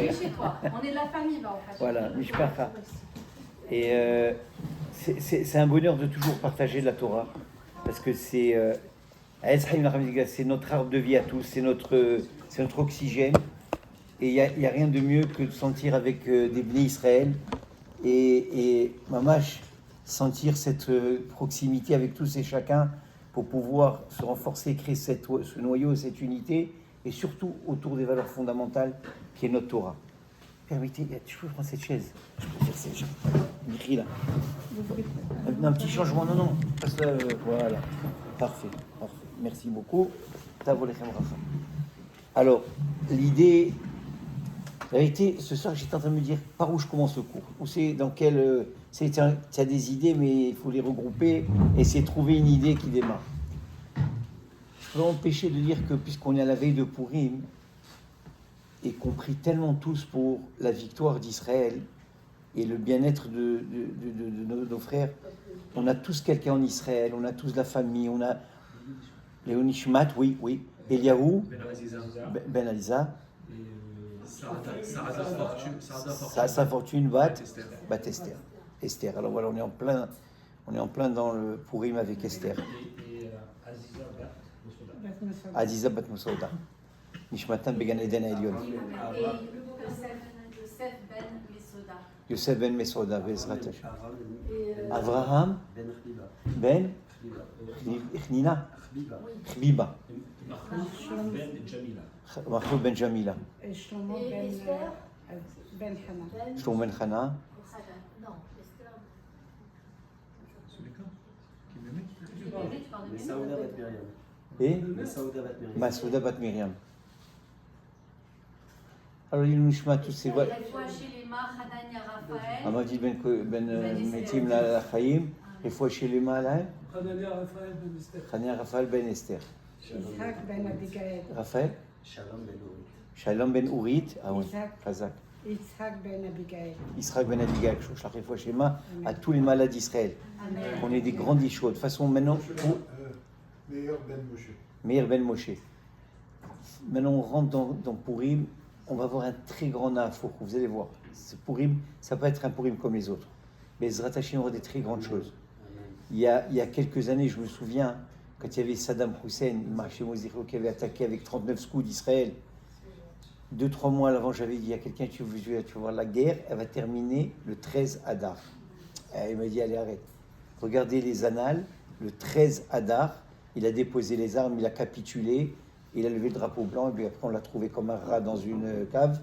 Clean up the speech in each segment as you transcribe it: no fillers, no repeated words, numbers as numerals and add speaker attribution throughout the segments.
Speaker 1: bienvenue chez toi. On est de la famille là en fait.
Speaker 2: Voilà, Mishpacha. Et c'est un bonheur de toujours partager la Torah, parce que c'est notre arbre de vie à tous, c'est notre oxygène. Et il n'y a rien de mieux que de sentir avec des bénis Israël et mamash, sentir cette proximité avec tous et chacun pour pouvoir se renforcer, créer ce noyau, cette unité, et surtout autour des valeurs fondamentales qui est notre Torah. Permettez, tu peux prendre cette chaise. Je peux faire cette chaise. Écrit là. Un petit changement, non, passe là, voilà. Parfait. Merci beaucoup. Alors, l'idée, la vérité, ce soir, j'étais en train de me dire par où je commence le cours. Ou c'est dans quel. Tu as des idées, mais il faut les regrouper et essayer de trouver une idée qui démarre. Je peux empêcher de dire que, puisqu'on est à la veille de Purim, et qu'on prie tellement tous pour la victoire d'Israël et le bien-être de nos frères, on a tous quelqu'un en Israël, on a tous la famille, on a Léonie Schmat, oui, Eliaou, Ben Aliza, Sarah Fortune, Bat Esther. Alors voilà, on est en plein dans le Purim avec Esther. Aziza Bat Moussouda. Nishmatan Began Eden Elion. Yosef Ben Mesoda, Bezrat Hashem. Avraham Ben Chnina. Chbiba. Mahmoud Ben Jamila.
Speaker 3: Shlomo Ben Hana.
Speaker 2: Shlomo Ben Hana.
Speaker 1: Non, Esther.
Speaker 2: Et Masouda Bat Miriam. Alors il nous chma tous ces voix. Amadi Ben Metim la Chaim. Et fois chez les malins. Chania Raphaël Ben Esther.
Speaker 3: Yitzhak Ben Abigail.
Speaker 2: Raphaël. Shalom Ben Urit. Ah oui. Chazak.
Speaker 3: Yitzhak Ben Abigail.
Speaker 2: Israël Ben Abigail. Je chaque fois chez moi à tous les malades d'Israël. On est des grands chauds. De toute façon maintenant. Meir Ben Moshe. Maintenant on rentre dans Purim. On va avoir un très grand nafour, vous allez voir. Ce Purim, ça peut être un Purim comme les autres. Mais Ezrat Hashem aura des très grandes choses. Il y a quelques années, je me souviens, quand il y avait Saddam Hussein, il marchait Mosiro, qui avait attaqué avec 39 scouts d'Israël. 2-3 mois avant, j'avais dit à quelqu'un, tu veux voir la guerre, elle va terminer le 13 Adar. Et il m'a dit, allez, arrête. Regardez les annales, le 13 Adar, il a déposé les armes, il a capitulé. Il a levé le drapeau blanc, et puis après on l'a trouvé comme un rat dans une cave,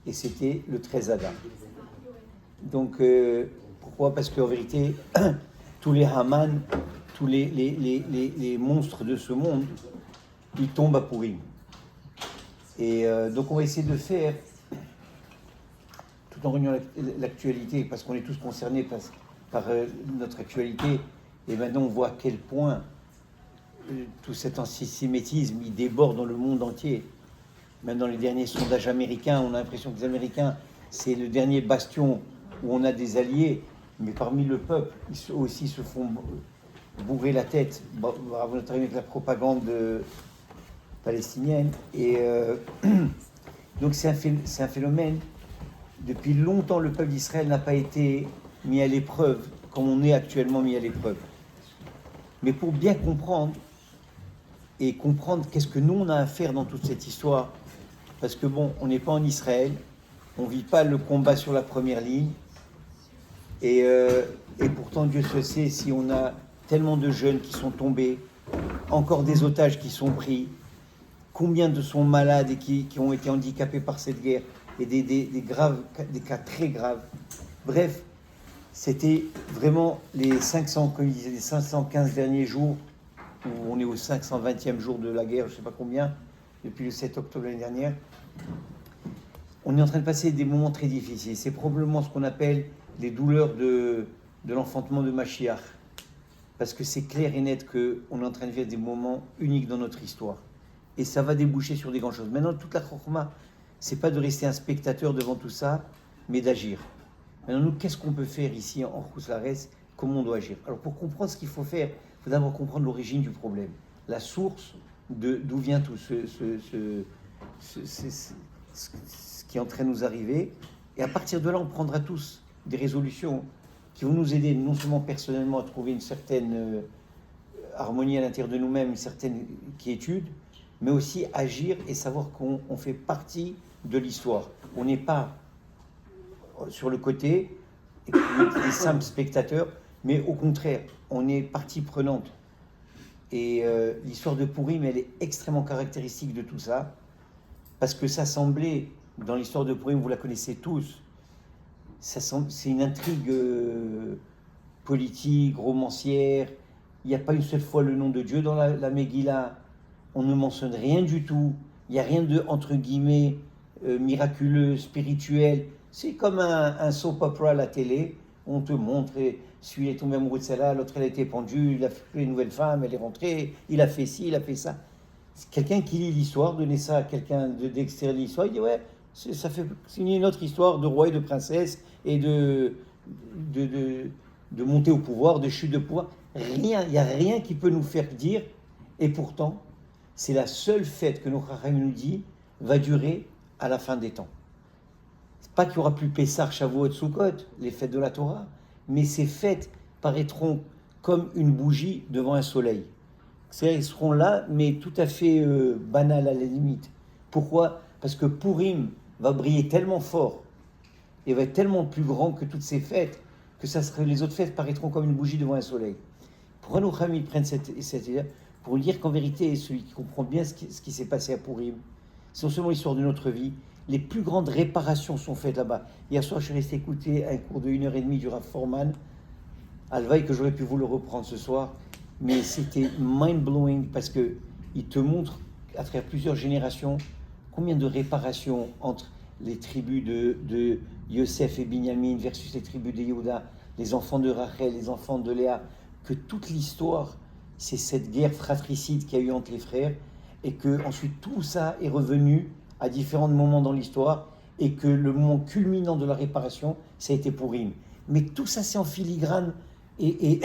Speaker 2: et c'était le 13 Adar. Donc, pourquoi ? Parce qu'en vérité, tous les Haman, tous les monstres de ce monde, ils tombent à Purim. Et donc on va essayer de faire, tout en réunion l'actualité, parce qu'on est tous concernés par notre actualité, et maintenant on voit à quel point tout cet antisémitisme, il déborde dans le monde entier. Même dans les derniers sondages américains, on a l'impression que les Américains, c'est le dernier bastion où on a des alliés, mais parmi le peuple, ils aussi se font bourrer la tête, notamment avec la propagande palestinienne. Et donc c'est un phénomène. Depuis longtemps, le peuple d'Israël n'a pas été mis à l'épreuve, comme on est actuellement mis à l'épreuve. Mais pour bien comprendre, et comprendre qu'est-ce que nous on a à faire dans toute cette histoire, parce que bon, on n'est pas en Israël, on vit pas le combat sur la première ligne, et pourtant Dieu se sait si on a tellement de jeunes qui sont tombés, encore des otages qui sont pris, combien de sont malades et qui ont été handicapés par cette guerre, et des cas très graves. Bref, c'était vraiment les 500, comme il disait, les 515 derniers jours, où on est au 520e jour de la guerre, je ne sais pas combien, depuis le 7 octobre l'année dernière. On est en train de passer des moments très difficiles. C'est probablement ce qu'on appelle les douleurs de l'enfantement de Mashiach. Parce que c'est clair et net qu'on est en train de vivre des moments uniques dans notre histoire. Et ça va déboucher sur des grandes choses. Maintenant, toute la chokma, c'est pas de rester un spectateur devant tout ça, mais d'agir. Maintenant, nous, qu'est-ce qu'on peut faire ici en Roussares? Comment on doit agir? Alors, pour comprendre ce qu'il faut faire, il faut d'abord comprendre l'origine du problème, la source d'où vient tout ce qui est en train de nous arriver. Et à partir de là, on prendra tous des résolutions qui vont nous aider non seulement personnellement à trouver une certaine harmonie à l'intérieur de nous-mêmes, une certaine quiétude, mais aussi agir et savoir qu'on fait partie de l'histoire. On n'est pas sur le côté, des simples spectateurs, mais au contraire, on est partie prenante. Et l'histoire de Pourim, elle est extrêmement caractéristique de tout ça, parce que ça semblait, dans l'histoire de Pourim, vous la connaissez tous, c'est une intrigue politique, romancière. Il n'y a pas une seule fois le nom de Dieu dans la Megillah. On ne mentionne rien du tout. Il n'y a rien de, entre guillemets, miraculeux, spirituel. C'est comme un soap opera à la télé. On te montre, celui est tombé amoureux de celle-là, l'autre elle a été pendue, il a fait une nouvelle femme, elle est rentrée, il a fait ci, il a fait ça. C'est quelqu'un qui lit l'histoire, donner ça à quelqu'un d'extérieur de l'histoire, il dit ouais, c'est une autre histoire de roi et de princesse et de montée au pouvoir, de chute de pouvoir. Rien, il n'y a rien qui peut nous faire dire, et pourtant, c'est la seule fête que nos Chachamim nous dit va durer à la fin des temps. C'est pas qu'il n'y aura plus Pessah, Shavuot, Sukkot, les fêtes de la Torah, mais ces fêtes paraîtront comme une bougie devant un soleil. C'est-à-dire, ils seront là, mais tout à fait banal à la limite. Pourquoi ? Parce que Pourim va briller tellement fort et va être tellement plus grand que toutes ces fêtes que les autres fêtes paraîtront comme une bougie devant un soleil. Pourquoi nos familles prennent cette idée ? Pour dire qu'en vérité, celui qui comprend bien ce qui s'est passé à Pourim, c'est non seulement l'histoire de notre vie, les plus grandes réparations sont faites là-bas. Hier soir, je suis resté écouter un cours de 1h30 du Rav Forman. Alvaï, que j'aurais pu vous le reprendre ce soir, mais c'était mind-blowing parce qu'il te montre, à travers plusieurs générations, combien de réparations entre les tribus de Yosef et Binyamin versus les tribus de Yehuda, les enfants de Rachel, les enfants de Léa, que toute l'histoire, c'est cette guerre fratricide qu'il y a eu entre les frères, et que ensuite tout ça est revenu à différents moments dans l'histoire, et que le moment culminant de la réparation, ça a été Pourim. Mais tout ça, c'est en filigrane et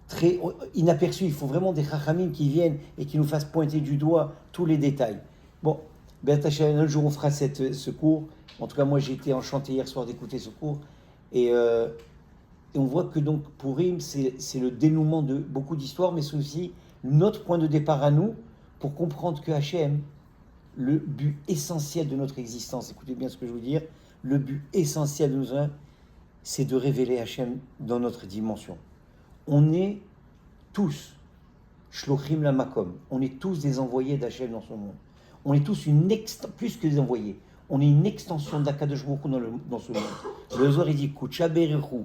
Speaker 2: très inaperçu. Il faut vraiment des Chachamim qui viennent et qui nous fassent pointer du doigt tous les détails. Bon, un autre jour on fera ce cours. En tout cas, moi j'ai été enchanté hier soir d'écouter ce cours. Et on voit que donc Pourim, c'est le dénouement de beaucoup d'histoires, mais c'est aussi notre point de départ à nous pour comprendre que Hachem, le but essentiel de notre existence, écoutez bien ce que je veux dire, le but essentiel de nous, c'est de révéler Hachem dans notre dimension. On est tous, Shlochim la Makom, on est tous des envoyés d'Hachem dans ce monde. On est tous plus que des envoyés. On est une extension d'Akadosh Baruch Hu dans ce monde. Le Zohar il dit Kucha Berechu,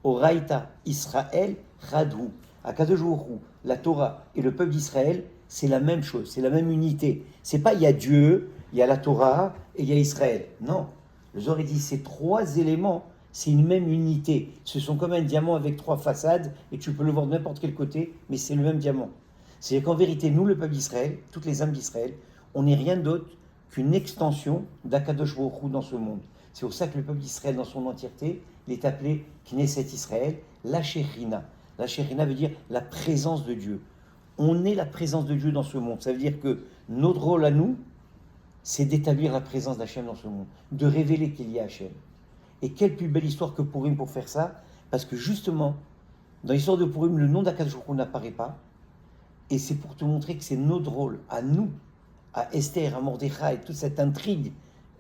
Speaker 2: Oraita Israël Radhu. Akadosh Baruch Hu, la Torah et le peuple d'Israël, c'est la même chose, c'est la même unité. C'est pas il y a Dieu, il y a la Torah et il y a Israël. Non. Le Zohar il dit ces trois éléments, c'est une même unité. Ce sont comme un diamant avec trois façades et tu peux le voir de n'importe quel côté, mais c'est le même diamant. C'est-à-dire qu'en vérité, nous, le peuple d'Israël, toutes les âmes d'Israël, on n'est rien d'autre qu'une extension d'Akadosh Baruch Hu dans ce monde. C'est pour ça que le peuple d'Israël dans son entièreté, il est appelé Knesset Israël, la Shekhinah. La Shekhinah veut dire la présence de Dieu. On est la présence de Dieu dans ce monde. Ça veut dire que notre rôle à nous, c'est d'établir la présence d'Hachem dans ce monde, de révéler qu'il y a Hachem. Et quelle plus belle histoire que Pourim pour faire ça, parce que justement, dans l'histoire de Pourim, le nom d'Akadosh Baruch Hu n'apparaît pas, et c'est pour te montrer que c'est notre rôle, à nous, à Esther, à Mordechai, toute cette intrigue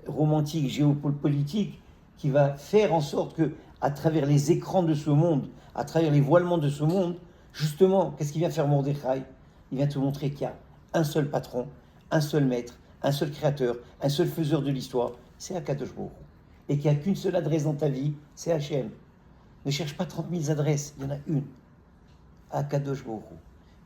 Speaker 2: romantique, géopolitique, qui va faire en sorte que, à travers les écrans de ce monde, à travers les voilements de ce monde, justement, qu'est-ce qu'il vient faire Mordechai ? Il vient te montrer qu'il y a un seul patron, un seul maître, un seul créateur, un seul faiseur de l'histoire, c'est Akadosh Baruch Hu. Et qu'il n'y a qu'une seule adresse dans ta vie, c'est Hachem. Ne cherche pas 30 000 adresses, il y en a une. Akadosh Baruch Hu.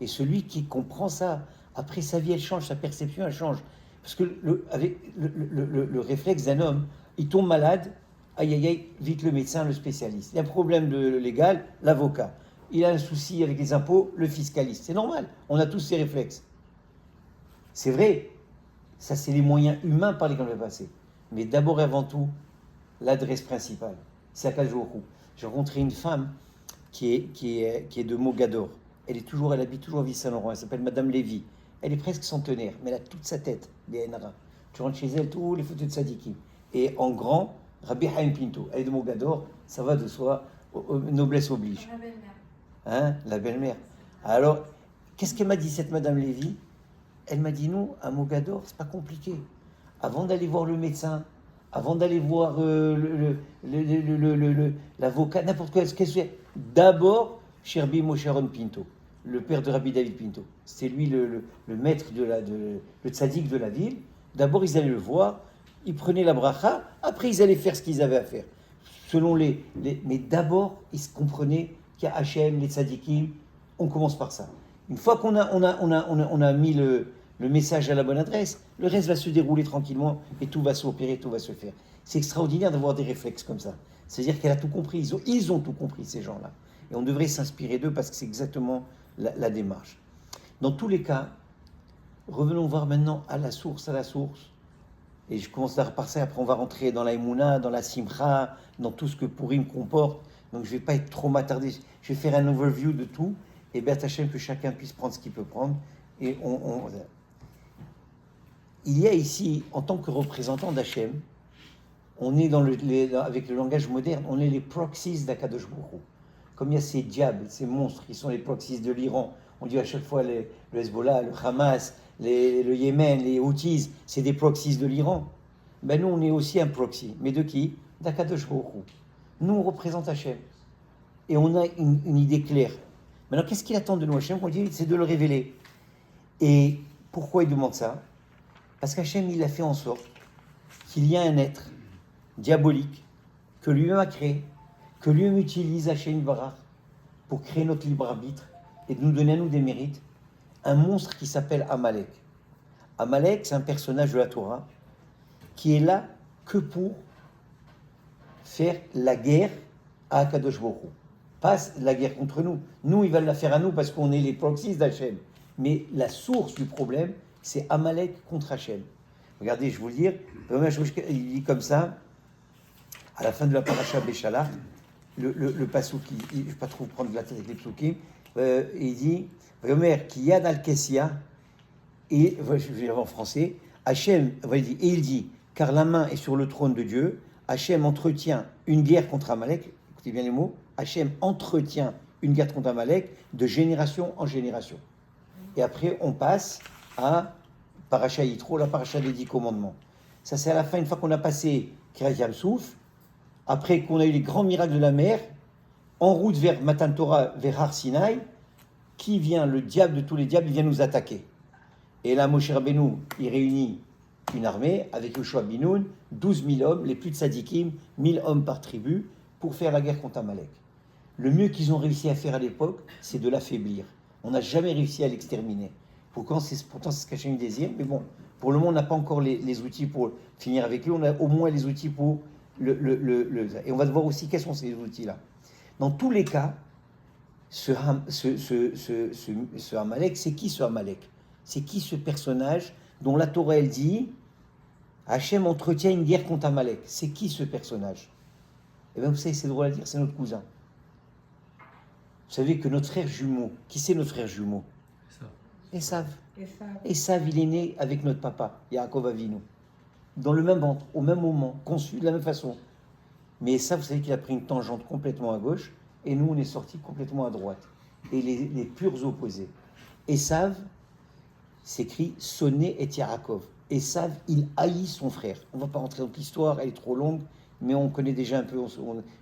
Speaker 2: Et celui qui comprend ça, après sa vie elle change, sa perception elle change. Parce que avec le réflexe d'un homme, il tombe malade, aïe aïe aïe, vite le médecin, le spécialiste. Il y a un problème légal, l'avocat. Il a un souci avec les impôts, le fiscaliste. C'est normal, on a tous ces réflexes. C'est vrai, ça c'est les moyens humains par lesquels on va passer. Mais d'abord et avant tout, l'adresse principale, c'est Akadosh Baruch Hu. J'ai rencontré une femme qui est de Mogador. Elle habite toujours à Ville-Saint-Laurent. Elle s'appelle Madame Lévy. Elle est presque centenaire, mais elle a toute sa tête, des NRA. Tu rentres chez elle, tous les photos de Sadikim. Et en grand, Rabbi Haim Pinto, elle est de Mogador, ça va de soi, noblesse oblige.
Speaker 1: La belle-mère.
Speaker 2: Hein, la belle-mère. Alors, qu'est-ce qu'elle m'a dit, cette Madame Lévy? Elle m'a dit, nous, à Mogador, c'est pas compliqué. Avant d'aller voir le médecin, avant d'aller voir l'avocat, n'importe quoi, qu'est-ce que c'est? D'abord, Sherbi Moshe Aaron Pinto, le père de Rabbi David Pinto. C'était lui le maître, le tzaddik de la ville. D'abord, ils allaient le voir, ils prenaient la bracha, après, ils allaient faire ce qu'ils avaient à faire. Selon mais d'abord, ils se comprenaient qu'il y a Hachem, les tzaddikim, on commence par ça. Une fois qu'on a mis le message à la bonne adresse, le reste va se dérouler tranquillement et tout va s'opérer, tout va se faire. C'est extraordinaire d'avoir des réflexes comme ça. C'est-à-dire qu'elle a tout compris, ils ont tout compris, ces gens-là. Et on devrait s'inspirer d'eux parce que c'est exactement la démarche. Dans tous les cas, revenons voir maintenant à la source. Et je commence par ça, après on va rentrer dans la Emouna, dans la Simcha, dans tout ce que Purim comporte. Donc je ne vais pas être trop m'attarder, je vais faire un overview de tout. Et Béat Hachem, que chacun puisse prendre ce qu'il peut prendre. Et il y a ici, en tant que représentant d'Hachem, on est avec le langage moderne, on est les proxies d'Akadosh Baruch Hu. Comme il y a ces diables, ces monstres qui sont les proxies de l'Iran, on dit à chaque fois le Hezbollah, le Hamas, le Yémen, les Houthis, c'est des proxies de l'Iran. Ben nous, on est aussi un proxy. Mais de qui? D'Akadosh Baruch Hu. Nous, on représente Hachem. Et on a une idée claire. Maintenant, qu'est-ce qu'il attend de nous, Hachem? On dit, c'est de le révéler. Et pourquoi il demande ça? Parce qu'Hachem, il a fait en sorte qu'il y a un être diabolique que lui-même a créé, que lui-même utilise Hachem Barach pour créer notre libre arbitre et de nous donner à nous des mérites. Un monstre qui s'appelle Amalek. Amalek, c'est un personnage de la Torah qui est là que pour faire la guerre à Akadosh Baruch Hu. Pas la guerre contre nous. Nous, il va la faire à nous parce qu'on est les proxies d'Hachem. Mais la source du problème, c'est Amalek contre Hachem. Regardez, je vais vous le dire. Il dit comme ça, à la fin de la paracha Béchalach, le pasouk, je ne vais pas trop prendre la tête avec les psukim, il dit, Vomer, qui y a dans le Kessia, et je vais dire en français, Hachem, il dit, car la main est sur le trône de Dieu, Hachem entretient une guerre contre Amalek, écoutez bien les mots, Hachem entretient une guerre contre Amalek de génération en génération. Et après, on passe à Paracha Yitro, la Paracha des 10 commandements. Ça, c'est à la fin, une fois qu'on a passé Kiryat Yam-Souf, après qu'on a eu les grands miracles de la mer, en route vers Matan Torah, vers Har Sinaï, qui vient, le diable de tous les diables, il vient nous attaquer. Et là, Moshe Rabbeinu, il réunit une armée avec Yoshua Binoun, 12 000 hommes, les plus de Sadikim, 1000 hommes par tribu, pour faire la guerre contre Amalek. Le mieux qu'ils ont réussi à faire à l'époque, c'est de l'affaiblir. On n'a jamais réussi à l'exterminer. Pourtant, c'est ce qu'Hachem désire, mais bon, pour le moment, on n'a pas encore les outils pour finir avec lui, on a au moins les outils pour et on va voir aussi quels sont ces outils-là. Dans tous les cas, ce Amalek, c'est qui ce Amalek? C'est qui ce personnage dont la Torah, elle dit Hachem entretient une guerre contre Amalek? C'est qui ce personnage? Eh bien, vous savez, c'est drôle à dire, c'est notre cousin. Vous savez que notre frère jumeau, qui c'est notre frère jumeau? Esav. Esav, il est né avec notre papa, Yaakov Avinu, dans le même ventre, au même moment, conçu de la même façon. Mais Esav, vous savez qu'il a pris une tangente complètement à gauche, et nous, on est sortis complètement à droite. Et les purs opposés. Esav s'écrit Sonné et Yaakov. Esav, il haït son frère. On ne va pas rentrer dans l'histoire, elle est trop longue, mais on connaît déjà un peu,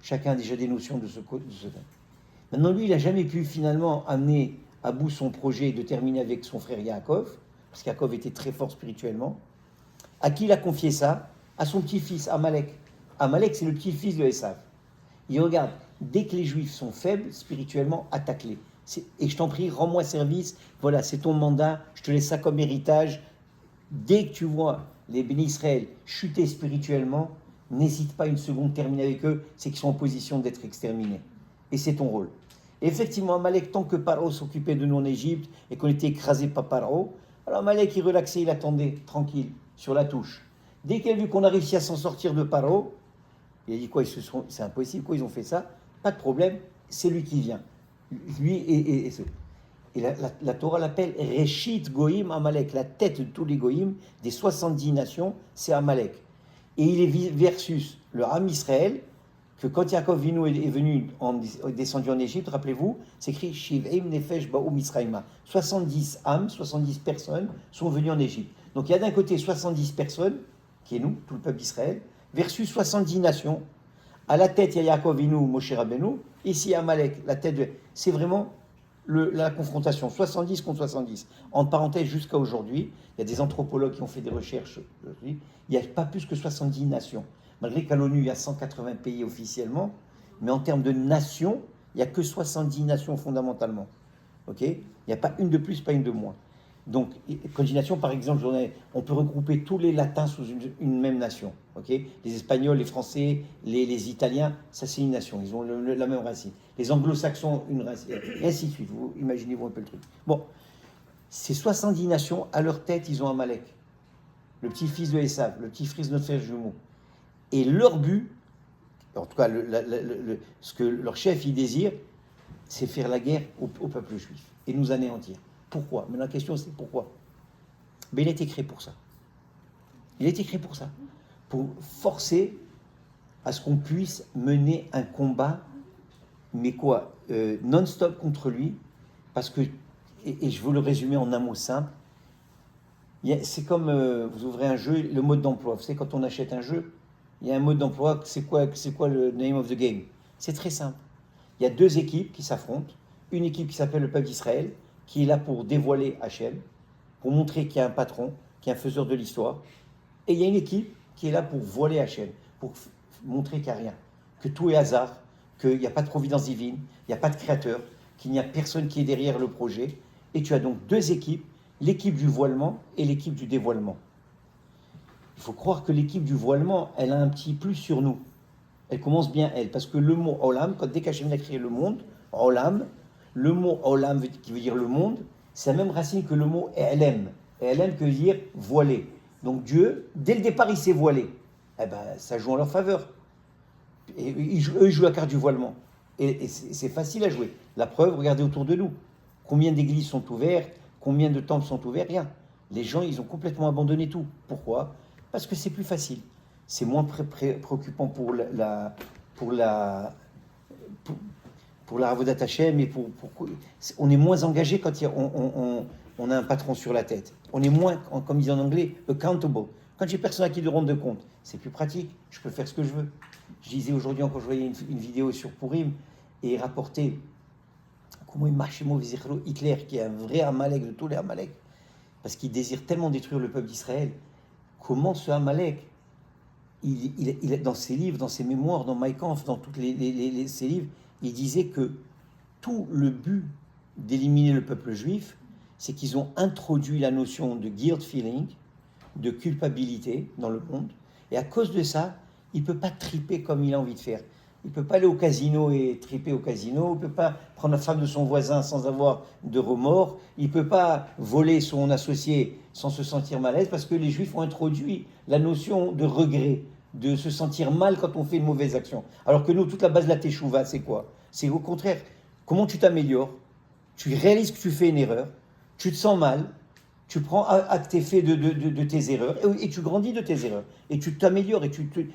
Speaker 2: chacun a déjà des notions de ce côté. Maintenant, lui, il n'a jamais pu finalement amener à bout son projet de terminer avec son frère Yaakov, parce qu'Yaakov était très fort spirituellement. À qui il a confié ça? À son petit-fils, Amalek. Amalek, c'est le petit-fils de Esav. Il regarde, dès que les Juifs sont faibles, spirituellement, attaque-les. Et je t'en prie, rends-moi service, voilà, c'est ton mandat, je te laisse ça comme héritage. Dès que tu vois les bénis Israël chuter spirituellement, n'hésite pas une seconde, terminer avec eux, c'est qu'ils sont en position d'être exterminés. Et c'est ton rôle. Et effectivement, Amalek, tant que Paro s'occupait de nous en Égypte et qu'on était écrasé par Paro, alors Amalek, il relaxait, il attendait, tranquille, sur la touche. Dès qu'il a vu qu'on a réussi à s'en sortir de Paro, il a dit quoi, c'est impossible, quoi, ils ont fait ça? Pas de problème, c'est lui qui vient. Lui et Et la Torah l'appelle Reshit Goïm Amalek, la tête de tous les Goïm, des 70 nations, c'est Amalek. Et il est versus le Ham Israël, que quand Yaakov Vinu est venu, descendu en Égypte, rappelez-vous, c'est écrit Shiv'im Nefesh Ba'u Misraïma. 70 âmes, 70 personnes sont venues en Égypte. Donc il y a d'un côté 70 personnes, qui est nous, tout le peuple d'Israël, versus 70 nations. À la tête, il y a Yaakov Vinu, Moshe Rabbeinu. Ici, Amalek, la tête de... C'est vraiment la confrontation, 70 contre 70. En parenthèse, jusqu'à aujourd'hui, il y a des anthropologues qui ont fait des recherches aujourd'hui, il n'y a pas plus que 70 nations. Malgré qu'à l'ONU, il y a 180 pays officiellement, mais en termes de nations, il n'y a que 70 nations fondamentalement. Ok ? Il n'y a pas une de plus, pas une de moins. Donc, coordination, par exemple, on peut regrouper tous les latins sous une même nation. Okay, les Espagnols, les Français, les Italiens, ça c'est une nation, ils ont la même racine. Les Anglo-Saxons, une racine, et ainsi de suite. Vous imaginez-vous un peu le truc. Bon, ces 70 nations, à leur tête, ils ont Amalek, le petit-fils de Esav, le petit-fils de notre frère jumeau. Et leur but, en tout cas, ce que leur chef y désire, c'est faire la guerre au peuple juif et nous anéantir. Pourquoi? Mais la question c'est pourquoi? Mais il a été créé pour ça. Il a été créé pour ça. Pour forcer à ce qu'on puisse mener un combat, mais quoi, non-stop contre lui, parce que, et je veux le résumer en un mot simple, c'est comme vous ouvrez un jeu, le mode d'emploi. Vous savez, quand on achète un jeu, il y a un mode d'emploi, c'est quoi le name of the game? C'est très simple. Il y a deux équipes qui s'affrontent, une équipe qui s'appelle le peuple d'Israël, qui est là pour dévoiler Hachem, pour montrer qu'il y a un patron, qu'il y a un faiseur de l'histoire. Et il y a une équipe qui est là pour voiler Hachem, pour montrer qu'il n'y a rien, que tout est hasard, qu'il n'y a pas de providence divine, il n'y a pas de créateur, qu'il n'y a personne qui est derrière le projet. Et tu as donc deux équipes, l'équipe du voilement et l'équipe du dévoilement. Il faut croire que l'équipe du voilement, elle a un petit plus sur nous. Elle commence bien, elle, parce que le mot Olam, dès qu'Hachem a créé le monde, Olam, le mot Olam, qui veut dire le monde, c'est la même racine que le mot Elem. Elem qui veut dire voilé. Donc Dieu, dès le départ, il s'est voilé. Eh ben, ça joue en leur faveur. Et eux, ils jouent la carte du voilement. Et c'est facile à jouer. La preuve, regardez autour de nous. Combien d'églises sont ouvertes? Combien de temples sont ouverts? Rien. Les gens, ils ont complètement abandonné tout. Pourquoi? Parce que c'est plus facile. C'est moins préoccupant pour la Avodat Hashem, et on est moins engagé quand on a un patron sur la tête. On est moins, comme ils disent en anglais, accountable. Quand j'ai personne à qui de rendre compte, c'est plus pratique. Je peux faire ce que je veux. Je disais aujourd'hui, quand je voyais une vidéo sur Purim, et rapporter comment il marche Hitler, qui est un vrai Amalek de tous les Amalek, parce qu'il désire tellement détruire le peuple d'Israël. Comment ce Amalek, il dans ses livres, dans ses mémoires, dans Mein Kampf, dans tous ses livres, il disait que tout le but d'éliminer le peuple juif, c'est qu'ils ont introduit la notion de guilt feeling, de culpabilité dans le monde, et à cause de ça, il ne peut pas triper comme il a envie de faire. Il ne peut pas aller au casino et triper au casino, il ne peut pas prendre la femme de son voisin sans avoir de remords, il ne peut pas voler son associé sans se sentir mal à l'aise, parce que les Juifs ont introduit la notion de regret, de se sentir mal quand on fait une mauvaise action. Alors que nous, toute la base de la teshuva, c'est quoi? C'est au contraire, comment tu t'améliores, tu réalises que tu fais une erreur, tu te sens mal, tu prends acte et fait de tes erreurs, et tu grandis de tes erreurs, et tu t'améliores, et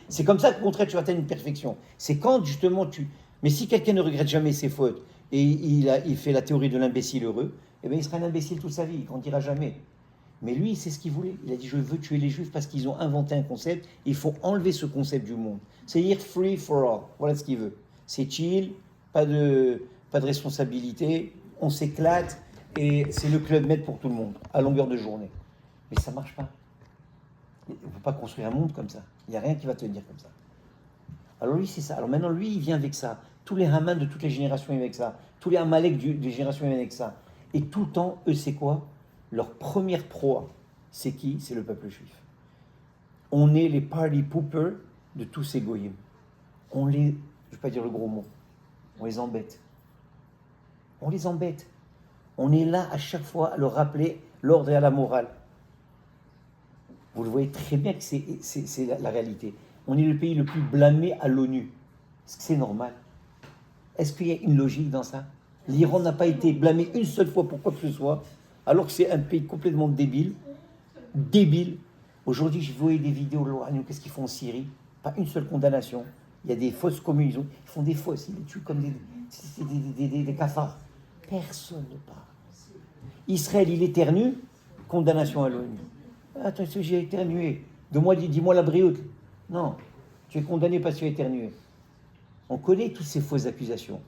Speaker 2: c'est comme ça qu'au contraire tu atteins une perfection. C'est quand justement Mais si quelqu'un ne regrette jamais ses fautes, et il fait la théorie de l'imbécile heureux, eh bien il sera un imbécile toute sa vie, il ne grandira jamais. Mais lui, c'est ce qu'il voulait. Il a dit, je veux tuer les Juifs parce qu'ils ont inventé un concept, il faut enlever ce concept du monde. C'est-à-dire free for all, voilà ce qu'il veut. C'est chill, pas de responsabilité, on s'éclate, et c'est le Club Med pour tout le monde, à longueur de journée. Mais ça ne marche pas. On ne peut pas construire un monde comme ça. Il n'y a rien qui va tenir comme ça. Alors lui, c'est ça. Alors maintenant, lui, il vient avec ça. Tous les Haman de toutes les générations viennent avec ça. Tous les Amalek des générations viennent avec ça. Et tout le temps, eux, c'est quoi? Leur première proie, c'est qui? C'est le peuple juif. On est les party poopers de tous ces goyim. Je ne vais pas dire le gros mot, on les embête. On les embête. On est là à chaque fois à leur rappeler l'ordre et à la morale. Vous le voyez très bien que c'est la réalité. On est le pays le plus blâmé à l'ONU. Est-ce que c'est normal? Est-ce qu'il y a une logique dans ça? L'Iran n'a pas été blâmé une seule fois pour quoi que ce soit, alors que c'est un pays complètement débile. Débile. Aujourd'hui, je voyais des vidéos, qu'est-ce qu'ils font en Syrie? Pas une seule condamnation. Il y a des fausses communes, ils font des fausses, ils les tuent comme des cafards. Personne ne parle. Israël, il éternue, condamnation à l'ONU. Attends, j'ai éternué. Dis-moi la brioute. Non, tu es condamné parce que tu as éternué. On connaît toutes ces fausses accusations.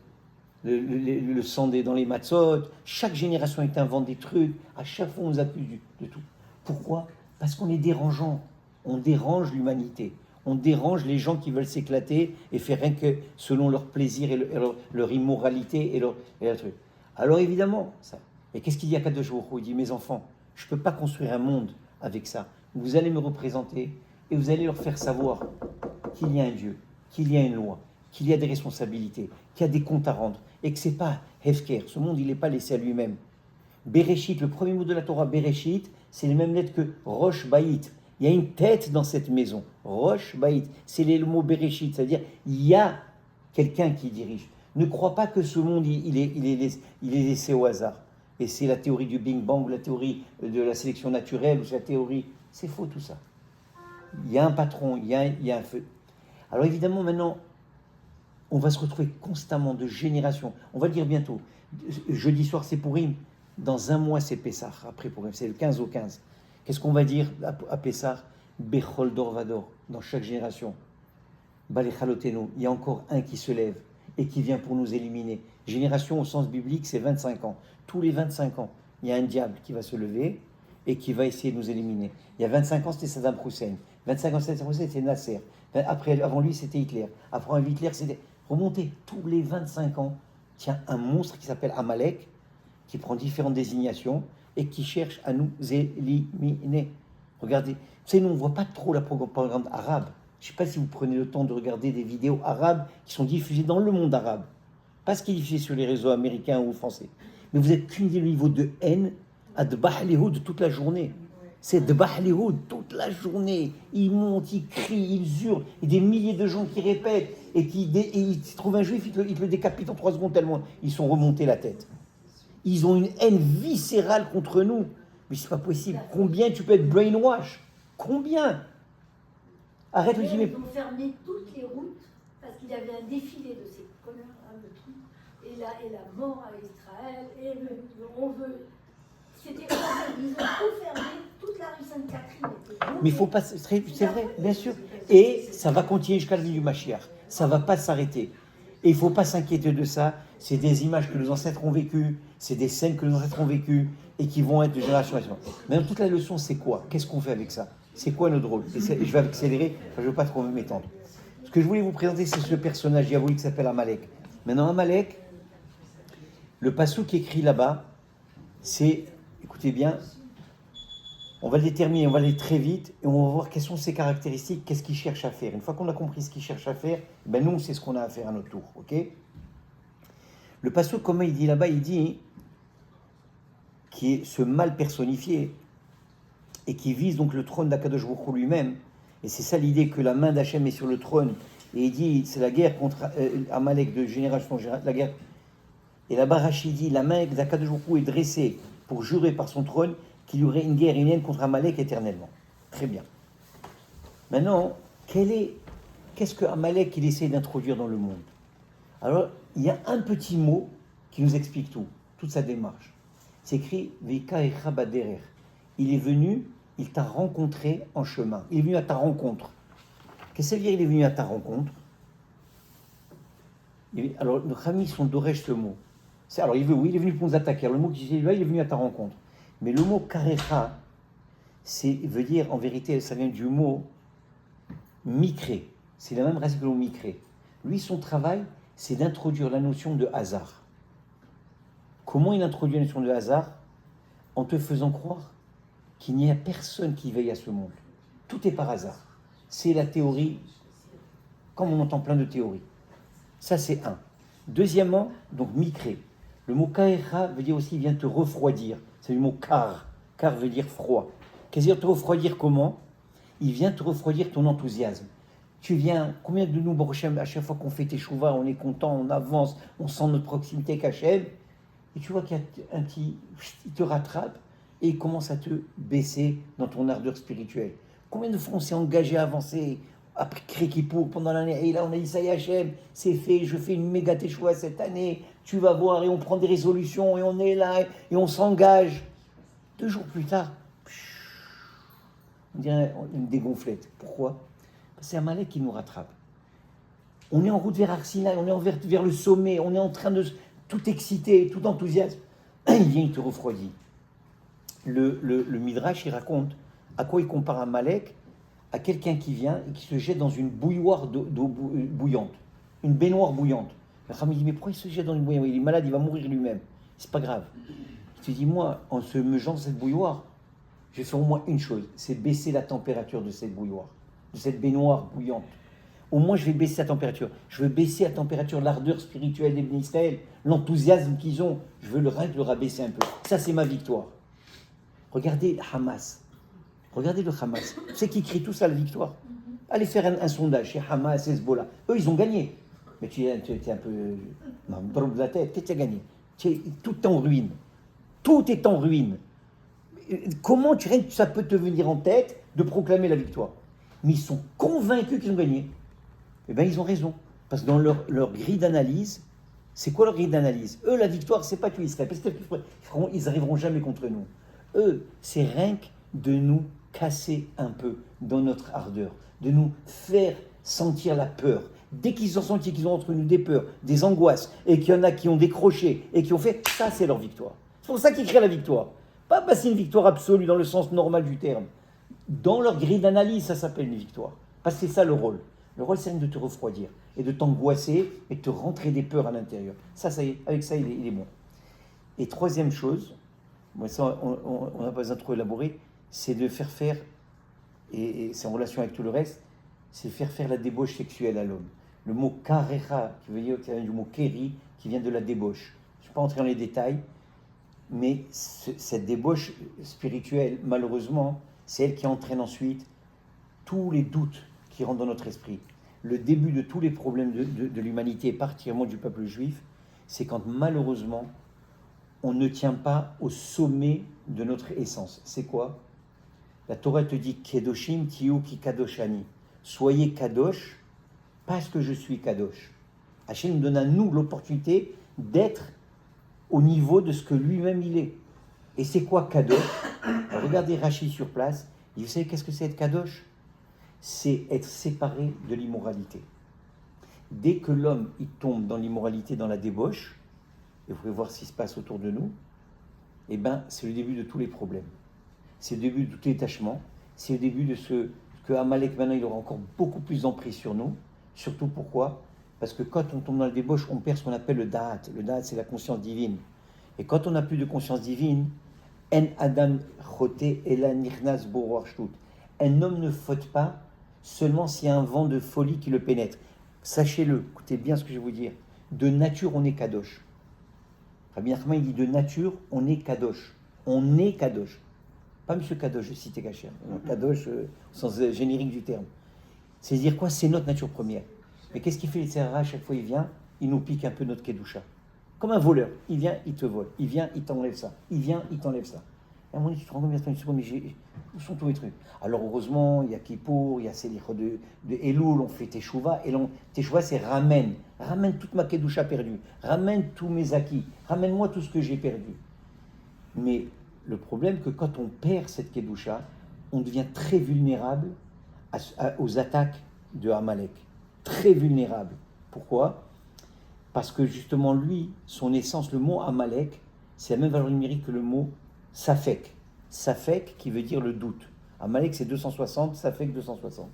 Speaker 2: Le sang dans les matzot, chaque génération est invente des trucs, à chaque fois on nous accuse de tout. Pourquoi? Parce qu'on est dérangeant. On dérange l'humanité. On dérange les gens qui veulent s'éclater et faire rien que selon leur plaisir et leur immoralité et leur truc. Alors évidemment, ça. Et qu'est-ce qu'il dit à Kadosh Baruch Hu? Il dit, mes enfants, je ne peux pas construire un monde avec ça. Vous allez me représenter et vous allez leur faire savoir qu'il y a un Dieu, qu'il y a une loi, qu'il y a des responsabilités, qu'il y a des comptes à rendre et que ce n'est pas Hefker. Ce monde, il n'est pas laissé à lui-même. Bereshit, le premier mot de la Torah, Bereshit, c'est les mêmes lettres que Rosh Baït. Il y a une tête dans cette maison. Rosh Baït, c'est le mot Bereshit, c'est-à-dire il y a quelqu'un qui dirige. Ne crois pas que ce monde, il est laissé au hasard. Et c'est la théorie du Big Bang, la théorie de la sélection naturelle, ou c'est la théorie... C'est faux tout ça. Il y a un patron, il y a un feu. Alors évidemment, maintenant, on va se retrouver constamment de génération. On va le dire bientôt. Jeudi soir, c'est Pourim. Dans un mois, c'est Pessah. Après Pourim, c'est le 15 au 15. Qu'est-ce qu'on va dire à Pessah? Bechol Dor Vador, dans chaque génération. Balechaloteno, il y a encore un qui se lève et qui vient pour nous éliminer. Génération au sens biblique, c'est 25 ans. Tous les 25 ans, il y a un diable qui va se lever et qui va essayer de nous éliminer. Il y a 25 ans, c'était Saddam Hussein. 25 ans, Saddam Hussein, c'était Nasser. Avant lui, c'était Hitler. Après Hitler, c'était... Remontez, tous les 25 ans, tiens, un monstre qui s'appelle Amalek, qui prend différentes désignations et qui cherche à nous éliminer. Regardez, vous savez, nous, on ne voit pas trop la propagande arabe. Je ne sais pas si vous prenez le temps de regarder des vidéos arabes qui sont diffusées dans le monde arabe. Pas ce qui est diffusé sur les réseaux américains ou français. Mais vous êtes qu'une idée du niveau de haine à Dbah Lehoud toute la journée. C'est Dbah Lehoud toute la journée. Ils montent, ils crient, ils hurlent. Et des milliers de gens qui répètent. Et ils trouvent un juif, ils le décapitent en 3 secondes tellement ils sont remontés la tête. Ils ont une haine viscérale contre nous. Mais c'est pas possible. Combien tu peux être brainwash? Combien? Arrête le
Speaker 1: Ils ont fermé toutes les routes parce qu'il y avait un défilé de ces connards de trucs. Et la mort à Israël. On veut. C'était horrible. Ils ont tout fermé. Toute la rue Sainte-Catherine était.
Speaker 2: Mais il faut pas. C'est vrai, bien sûr. Et ça va continuer jusqu'à la vie du Mashiach. Ça va pas s'arrêter. Et il faut pas s'inquiéter de ça. C'est des images que nos ancêtres ont vécues. C'est des scènes que nos ancêtres ont vécues et qui vont être de génération en génération. Maintenant, toute la leçon, c'est quoi? Qu'est-ce qu'on fait avec ça? C'est quoi notre rôle? Et je vais accélérer, je ne veux pas trop m'étendre. Ce que je voulais vous présenter, c'est ce personnage diabolique qui s'appelle Amalek. Maintenant, Amalek, le passou qui est écrit là-bas, c'est, écoutez bien, on va le déterminer, on va aller très vite, et on va voir quelles sont ses caractéristiques, qu'est-ce qu'il cherche à faire. Une fois qu'on a compris ce qu'il cherche à faire, ben nous, c'est ce qu'on a à faire à notre tour, ok? Le passou, comment il dit là-bas? Il dit, qui est ce mal personnifié, et qui vise donc le trône d'Akadosh Baruch Hu lui-même. Et c'est ça l'idée que la main d'Hachem est sur le trône. Et il dit, c'est la guerre contre Amalek de génération en génération, la guerre. Et là-bas, Rachid dit, la main d'Akadosh Baruch Hu est dressée pour jurer par son trône qu'il y aurait une guerre unienne contre Amalek éternellement. Très bien. Maintenant, qu'est-ce que Amalek il essaie d'introduire dans le monde? Alors, il y a un petit mot qui nous explique tout, toute sa démarche. C'est écrit, Vika Echa Baderer. Il est venu, il t'a rencontré en chemin. Il est venu à ta rencontre. Qu'est-ce que ça veut dire, il est venu à ta rencontre? Alors, nos amis sont d'Oresh ce mot. Alors, il est venu pour nous attaquer. Alors, le mot qui dit là, il est venu à ta rencontre. Mais le mot karecha, veut dire, en vérité, ça vient du mot micré. C'est la même racine que le mot micré. Lui, son travail, c'est d'introduire la notion de hasard. Comment il introduit la notion de hasard? En te faisant croire qu'il n'y a personne qui veille à ce monde. Tout est par hasard. C'est la théorie, comme on entend plein de théories. Ça, c'est un. Deuxièmement, donc micré. Le mot kaera veut dire aussi, il vient te refroidir. C'est le mot kar. Kar veut dire froid. Qu'est-ce que veut dire te refroidir comment? Il vient te refroidir ton enthousiasme. Tu viens, combien de nous, Baruch Hashem, à chaque fois qu'on fait tes chouvas, on est content, on avance, on sent notre proximité avec Hachem. et tu vois qu'il y a un petit, il te rattrape et il commence à te baisser dans ton ardeur spirituelle. Combien de fois on s'est engagé à avancer après Kippour pendant l'année, et là on a dit ça y est Hachem, c'est fait, je fais une méga téchoua cette année, tu vas voir, et on prend des résolutions, et on est là, et on s'engage. 2 jours plus tard, on dirait une dégonflette. Pourquoi? Parce que c'est Amalek qui nous rattrape. On est en route vers Arsinaï, on est vers le sommet, on est en train de tout exciter, tout enthousiasme. Il vient, il te refroidit. Le Midrash, il raconte à quoi il compare Amalek, à quelqu'un qui vient et qui se jette dans une bouilloire d'eau bouillante, une baignoire bouillante. Le Rami dit, mais pourquoi il se jette dans une bouilloire? Il est malade, il va mourir lui-même. C'est pas grave. Il te dit, moi, en se me jetant dans cette bouilloire, je vais faire au moins une chose, c'est baisser la température de cette bouilloire, de cette baignoire bouillante. Au moins, je vais baisser la température. Je veux baisser la température, l'ardeur spirituelle des Bnei Israël, l'enthousiasme qu'ils ont. Je veux le rabaisser un peu. Ça, c'est ma victoire. Regardez Hamas. Regardez le Hamas. C'est qui crie tout ça, la victoire. Allez faire un sondage chez Hamas, Hezbollah. Eux, ils ont gagné. Mais tu es un peu... Non, drôle de la tête. Qu'est-ce que tu as gagné? Tout est en ruine. Tout est en ruine. Comment ça peut te venir en tête de proclamer la victoire? Mais ils sont convaincus qu'ils ont gagné. Eh bien, ils ont raison. Parce que dans leur grille d'analyse, c'est quoi leur grille d'analyse? Eux, la victoire, c'est pas tuer Israël. Parce qu'ils n'arriveront jamais contre nous. Eux, c'est rien que de nous casser un peu dans notre ardeur, de nous faire sentir la peur. Dès qu'ils ont senti qu'ils ont entre nous des peurs, des angoisses, et qu'il y en a qui ont décroché et qui ont fait, ça c'est leur victoire. C'est pour ça qu'ils créent la victoire. Pas parce que c'est une victoire absolue dans le sens normal du terme. Dans leur grille d'analyse, ça s'appelle une victoire. Parce que c'est ça le rôle. Le rôle, c'est de te refroidir et de t'angoisser et de te rentrer des peurs à l'intérieur. Ça y est, avec ça, il est bon. Et troisième chose, moi, ça, on n'a pas besoin de trop élaborer, c'est de faire, et c'est en relation avec tout le reste, c'est faire la débauche sexuelle à l'homme. Le mot karecha, qui veut dire du mot keri, qui vient de la débauche. Je ne vais pas entrer dans les détails, mais cette débauche spirituelle, malheureusement, c'est elle qui entraîne ensuite tous les doutes qui rentrent dans notre esprit. Le début de tous les problèmes de l'humanité, et particulièrement du peuple juif, c'est quand malheureusement, on ne tient pas au sommet de notre essence. C'est quoi? La Torah te dit Kedoshim tiyu ki kadoshani. Soyez kadosh parce que je suis kadosh. Hachem nous donne à nous l'opportunité d'être au niveau de ce que lui-même il est. Et c'est quoi kadosh? Alors, regardez Rashi sur place. Vous savez qu'est-ce que c'est être kadosh? C'est être séparé de l'immoralité. Dès que l'homme il tombe dans l'immoralité, dans la débauche, et vous pouvez voir ce qui se passe autour de nous, eh ben, c'est le début de tous les problèmes. C'est le début de tout détachement. C'est le début de ce que Amalek, maintenant, il aura encore beaucoup plus d'emprise sur nous. Surtout pourquoi? Parce que quand on tombe dans la débauche, on perd ce qu'on appelle le da'at. Le da'at, c'est la conscience divine. Et quand on n'a plus de conscience divine, en adam chote ela nichnas bo roach shtut. Un homme ne faute pas seulement s'il y a un vent de folie qui le pénètre. Sachez-le, écoutez bien ce que je vais vous dire. De nature, on est kadosh. Rabbi Nachman, il dit de nature, on est kadosh. On est kadosh. Pas monsieur kadosh, je cite Kacher. Kadosh, au sens générique du terme. C'est-à-dire quoi? C'est notre nature première. Mais qu'est-ce qu'il fait, les Tzara? À chaque fois, il vient, il nous pique un peu notre kedusha. Comme un voleur. Il vient, il te vole. Il vient, il t'enlève ça. Il vient, il t'enlève ça. Et à un moment donné, tu te rends compte, mais où sont tous les trucs? Alors, heureusement, il y a Kippour, il y a Selichot de Elul, on fait Teshuvah. Et Teshuvah, c'est ramène. Ramène toute ma kedusha perdue. Ramène tous mes acquis. Ramène-moi tout ce que j'ai perdu. Mais le problème, que quand on perd cette kedusha, on devient très vulnérable aux attaques de Amalek. Très vulnérable. Pourquoi? Parce que justement, lui, son essence, le mot Amalek, c'est la même valeur numérique que le mot Safek. Safek qui veut dire le doute. Amalek, c'est 260, Safek 260.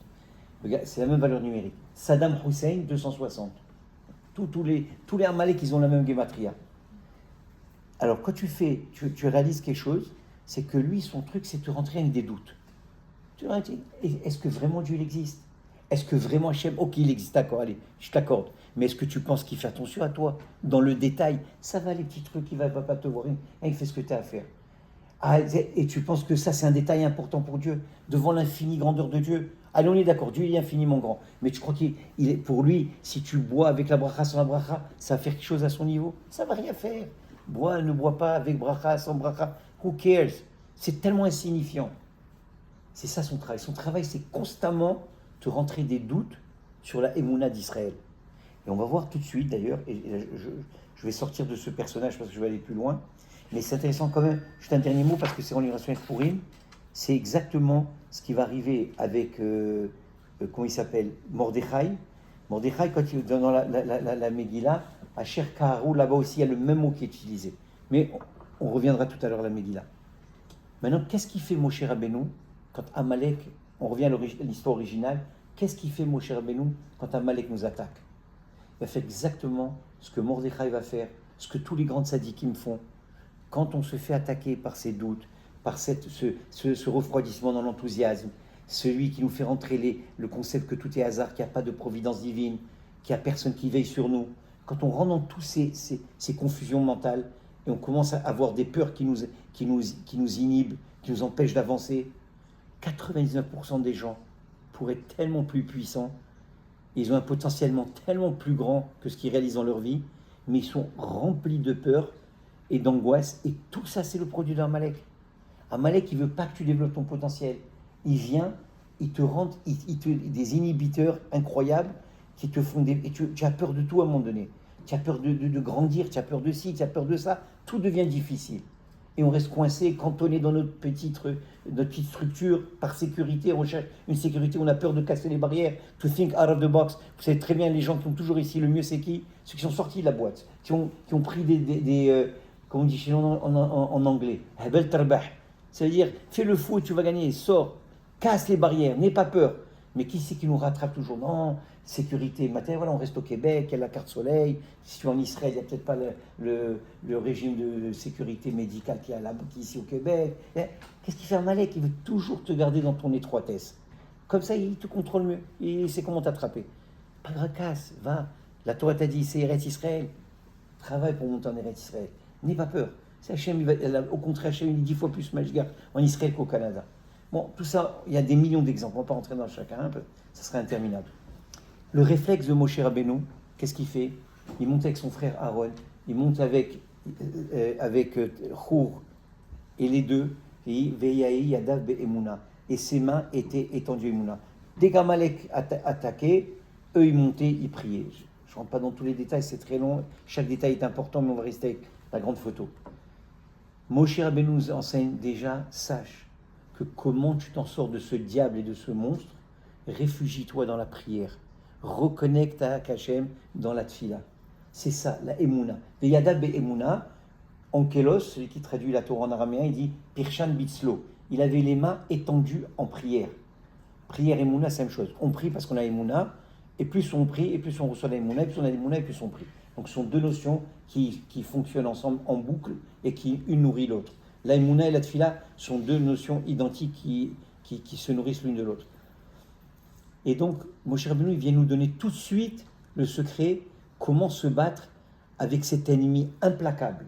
Speaker 2: C'est la même valeur numérique. Saddam Hussein, 260. Tous les Amalek, ils ont la même gématria. Alors, quand tu réalises quelque chose, c'est que lui, son truc, c'est de rentrer avec des doutes. Est-ce que vraiment Dieu il existe? Est-ce que vraiment Hachem, ok, il existe, d'accord, allez, je t'accorde. Mais est-ce que tu penses qu'il fait attention à toi? Dans le détail, ça va les petits trucs, il va pas te voir, il fait ce que tu as à faire. Ah, et tu penses que ça, c'est un détail important pour Dieu, devant l'infinie grandeur de Dieu? Allez, on est d'accord, Dieu il est infiniment grand. Mais tu crois qu'il est, pour lui, si tu bois avec la bracha sans la bracha, ça va faire quelque chose à son niveau? Ça va rien faire. bois, ne bois pas, avec bracha, sans bracha, who cares? C'est tellement insignifiant. C'est ça son travail. Son travail, c'est constamment te rentrer des doutes sur la Emouna d'Israël. Et on va voir tout de suite, d'ailleurs, et je vais sortir de ce personnage parce que je vais aller plus loin, mais c'est intéressant quand même, juste un dernier mot, parce que c'est en relation avec Purim, c'est exactement ce qui va arriver avec, comment il s'appelle, Mordechai. Mordechai, quand il est dans la Megillah, à Cher Kaharou, là-bas aussi, il y a le même mot qui est utilisé. Mais on reviendra tout à l'heure à la Megillah. Maintenant, qu'est-ce qui fait Moshe Rabbeinu quand Amalek, on revient à l'histoire originale, qu'est-ce qui fait Moshe Rabbeinu quand Amalek nous attaque? Il va faire exactement ce que Mordechai va faire, ce que tous les grands tzadikim font. Quand on se fait attaquer par ces doutes, par ce refroidissement dans l'enthousiasme, celui qui nous fait rentrer le concept que tout est hasard, qu'il n'y a pas de providence divine, qu'il n'y a personne qui veille sur nous, quand on rentre dans toutes ces confusions mentales et on commence à avoir des peurs qui nous inhibent, qui nous empêchent d'avancer, 99% des gens pourraient être tellement plus puissants, ils ont un potentiellement tellement plus grand que ce qu'ils réalisent dans leur vie, mais ils sont remplis de peur et d'angoisse, et tout ça c'est le produit d'Amalek. Amalek, il ne veut pas que tu développes ton potentiel. Il vient, il te rend des inhibiteurs incroyables qui te font et tu as peur de tout à un moment donné. Tu as peur de grandir, tu as peur de ci, tu as peur de ça. Tout devient difficile. Et on reste coincé, cantonné dans notre petite structure par sécurité. On recherche une sécurité, on a peur de casser les barrières. To think out of the box. Vous savez très bien, les gens qui ont toujours ici le mieux, c'est qui? Ceux qui sont sortis de la boîte, qui ont pris comme on dit chez nous en anglais, hebel tarbah. C'est-à-dire, fais le fou et tu vas gagner, sors, casse les barrières, n'aie pas peur. Mais qui c'est qui nous rattrape toujours? Non, sécurité matérielle, voilà, on reste au Québec, il y a la carte soleil. Si tu es en Israël, il n'y a peut-être pas le régime de sécurité médicale qui est ici au Québec. Qu'est-ce qu'il fait Amalek? Il veut toujours te garder dans ton étroitesse. Comme ça, il te contrôle mieux. Il sait comment t'attraper. Pas grave, casse, va. La Torah t'a dit, c'est Eretz Israël. Travaille pour monter en Eretz Israël. N'aie pas peur. C'est Hachem, au contraire, Hachem, il dit 10 fois plus Mashgar en Israël qu'au Canada. Bon, tout ça, il y a des millions d'exemples. On ne va pas rentrer dans chacun, ça serait interminable. Le réflexe de Moshe Rabbeinu, qu'est-ce qu'il fait? Il monte avec son frère Aaron, il monte avec Hur, et les deux, Veyahi Yadav Be'emuna, et ses mains étaient étendues Emuna. Dès qu'Amalek attaquait, eux ils montaient, ils priaient. Je ne rentre pas dans tous les détails, c'est très long, chaque détail est important, mais on va rester avec la grande photo. Moshe Rabbeinu nous enseigne déjà, sache que comment tu t'en sors de ce diable et de ce monstre, réfugie-toi dans la prière, reconnecte à Hachem dans la tfila. C'est ça, la emuna. Et Yadav Be'emuna, Onkelos, celui qui traduit la Torah en araméen, il dit Pirshan Bitzlo. Il avait les mains étendues en prière. Prière et emuna, c'est la même chose. On prie parce qu'on a emuna, et plus on prie, et plus on reçoit la emuna, et plus on a l'emuna, et plus on prie. Donc ce sont deux notions qui fonctionnent ensemble en boucle et qui une nourrit l'autre. La emuna et la tfila sont deux notions identiques qui se nourrissent l'une de l'autre. Et donc, Moshe Rabbeinu vient nous donner tout de suite le secret, comment se battre avec cet ennemi implacable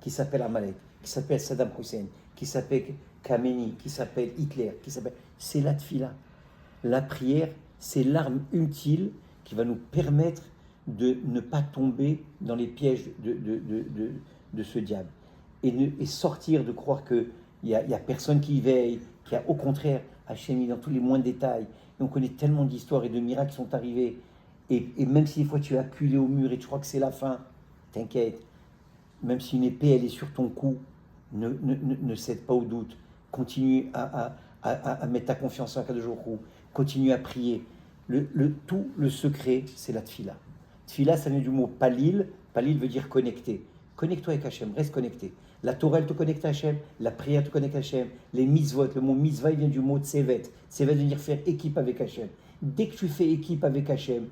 Speaker 2: qui s'appelle Amalek, qui s'appelle Saddam Hussein, qui s'appelle Khamenei, qui s'appelle Hitler, c'est la tfila. La prière, c'est l'arme utile qui va nous permettre de ne pas tomber dans les pièges de ce diable. Et sortir de croire qu'il n'y a personne qui y veille, qu'il y a au contraire Hachem dans tous les moindres détails. Et on connaît tellement d'histoires et de miracles qui sont arrivés. Et même si des fois tu es acculé au mur et tu crois que c'est la fin, t'inquiète. Même si une épée elle est sur ton cou, ne cède pas au doute. Continue à mettre ta confiance en Kadosh Baruch Hu. Continue à prier. Tout le secret, c'est la tfila. Tfila, ça vient du mot palil. Palil veut dire connecté. Connecte-toi avec Hachem, reste connecté. La Torah, elle te connecte à Hachem, la prière te connecte à Hachem, les mitzvot, le mot mitzvah, il vient du mot tsevet. Tsevet veut dire faire équipe avec Hachem. Dès que tu fais équipe avec Hachem,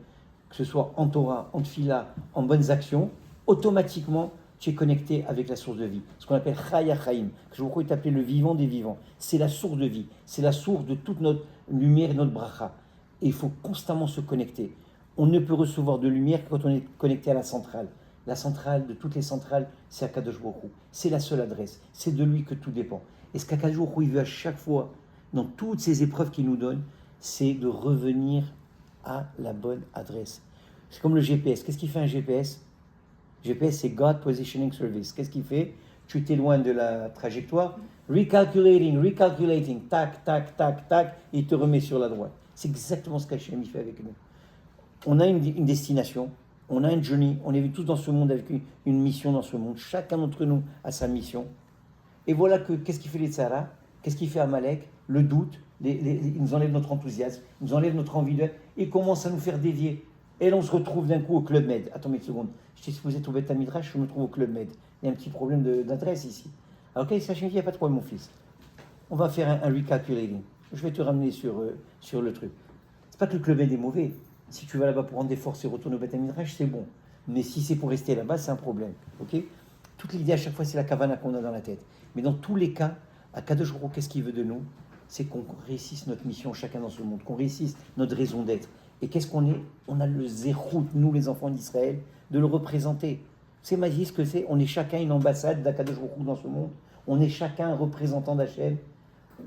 Speaker 2: que ce soit en Torah, en tfila, en bonnes actions, automatiquement, tu es connecté avec la source de vie. Ce qu'on appelle Chaya Chaim, que je vous est appelé le vivant des vivants. C'est la source de vie, c'est la source de toute notre lumière et notre bracha. Et il faut constamment se connecter. On ne peut recevoir de lumière que quand on est connecté à la centrale. La centrale de toutes les centrales, c'est Akadosh Baruch Hu. C'est la seule adresse. C'est de lui que tout dépend. Et ce qu'Akadosh Baruch Hu, il veut à chaque fois, dans toutes ces épreuves qu'il nous donne, c'est de revenir à la bonne adresse. C'est comme le GPS. Qu'est-ce qu'il fait un GPS? GPS, c'est God Positioning Service. Qu'est-ce qu'il fait? Tu t'éloignes de la trajectoire, recalculating, tac, tac, tac, tac, il te remet sur la droite. C'est exactement ce qu'Hachem fait avec nous. On a une destination, on a une journey, on est tous dans ce monde avec une mission dans ce monde. Chacun d'entre nous a sa mission. Et voilà qu'est-ce qu'il fait les Tzara? Qu'est-ce qu'il fait Amalek? Le doute, il nous enlève notre enthousiasme, il nous enlève notre envie de... et commence à nous faire dévier. Et là, on se retrouve d'un coup au Club Med. Attends une seconde, je t'ai supposé trouver ta midrash, je me trouve au Club Med. Il y a un petit problème d'adresse ici. Alors, ok, sachez qu'il n'y a pas de problème, mon fils. On va faire un recalculating. Je vais te ramener sur le truc. C'est pas que le Club Med est mauvais. Si tu vas là-bas pour rendre des forces et retourner au Beth Midrash, c'est bon. Mais si c'est pour rester là-bas, c'est un problème. Ok? Toute l'idée à chaque fois, c'est la kavana qu'on a dans la tête. Mais dans tous les cas, à Kadosh Baruch Hu, qu'est-ce qu'il veut de nous? C'est qu'on réussisse notre mission, chacun dans ce monde, qu'on réussisse notre raison d'être. Et qu'est-ce qu'on est? On a le zérout, nous les enfants d'Israël, de le représenter. C'est magique ce que c'est. On est chacun une ambassade d'Akadosh Baruch Hu dans ce monde. On est chacun un représentant d'Hachem.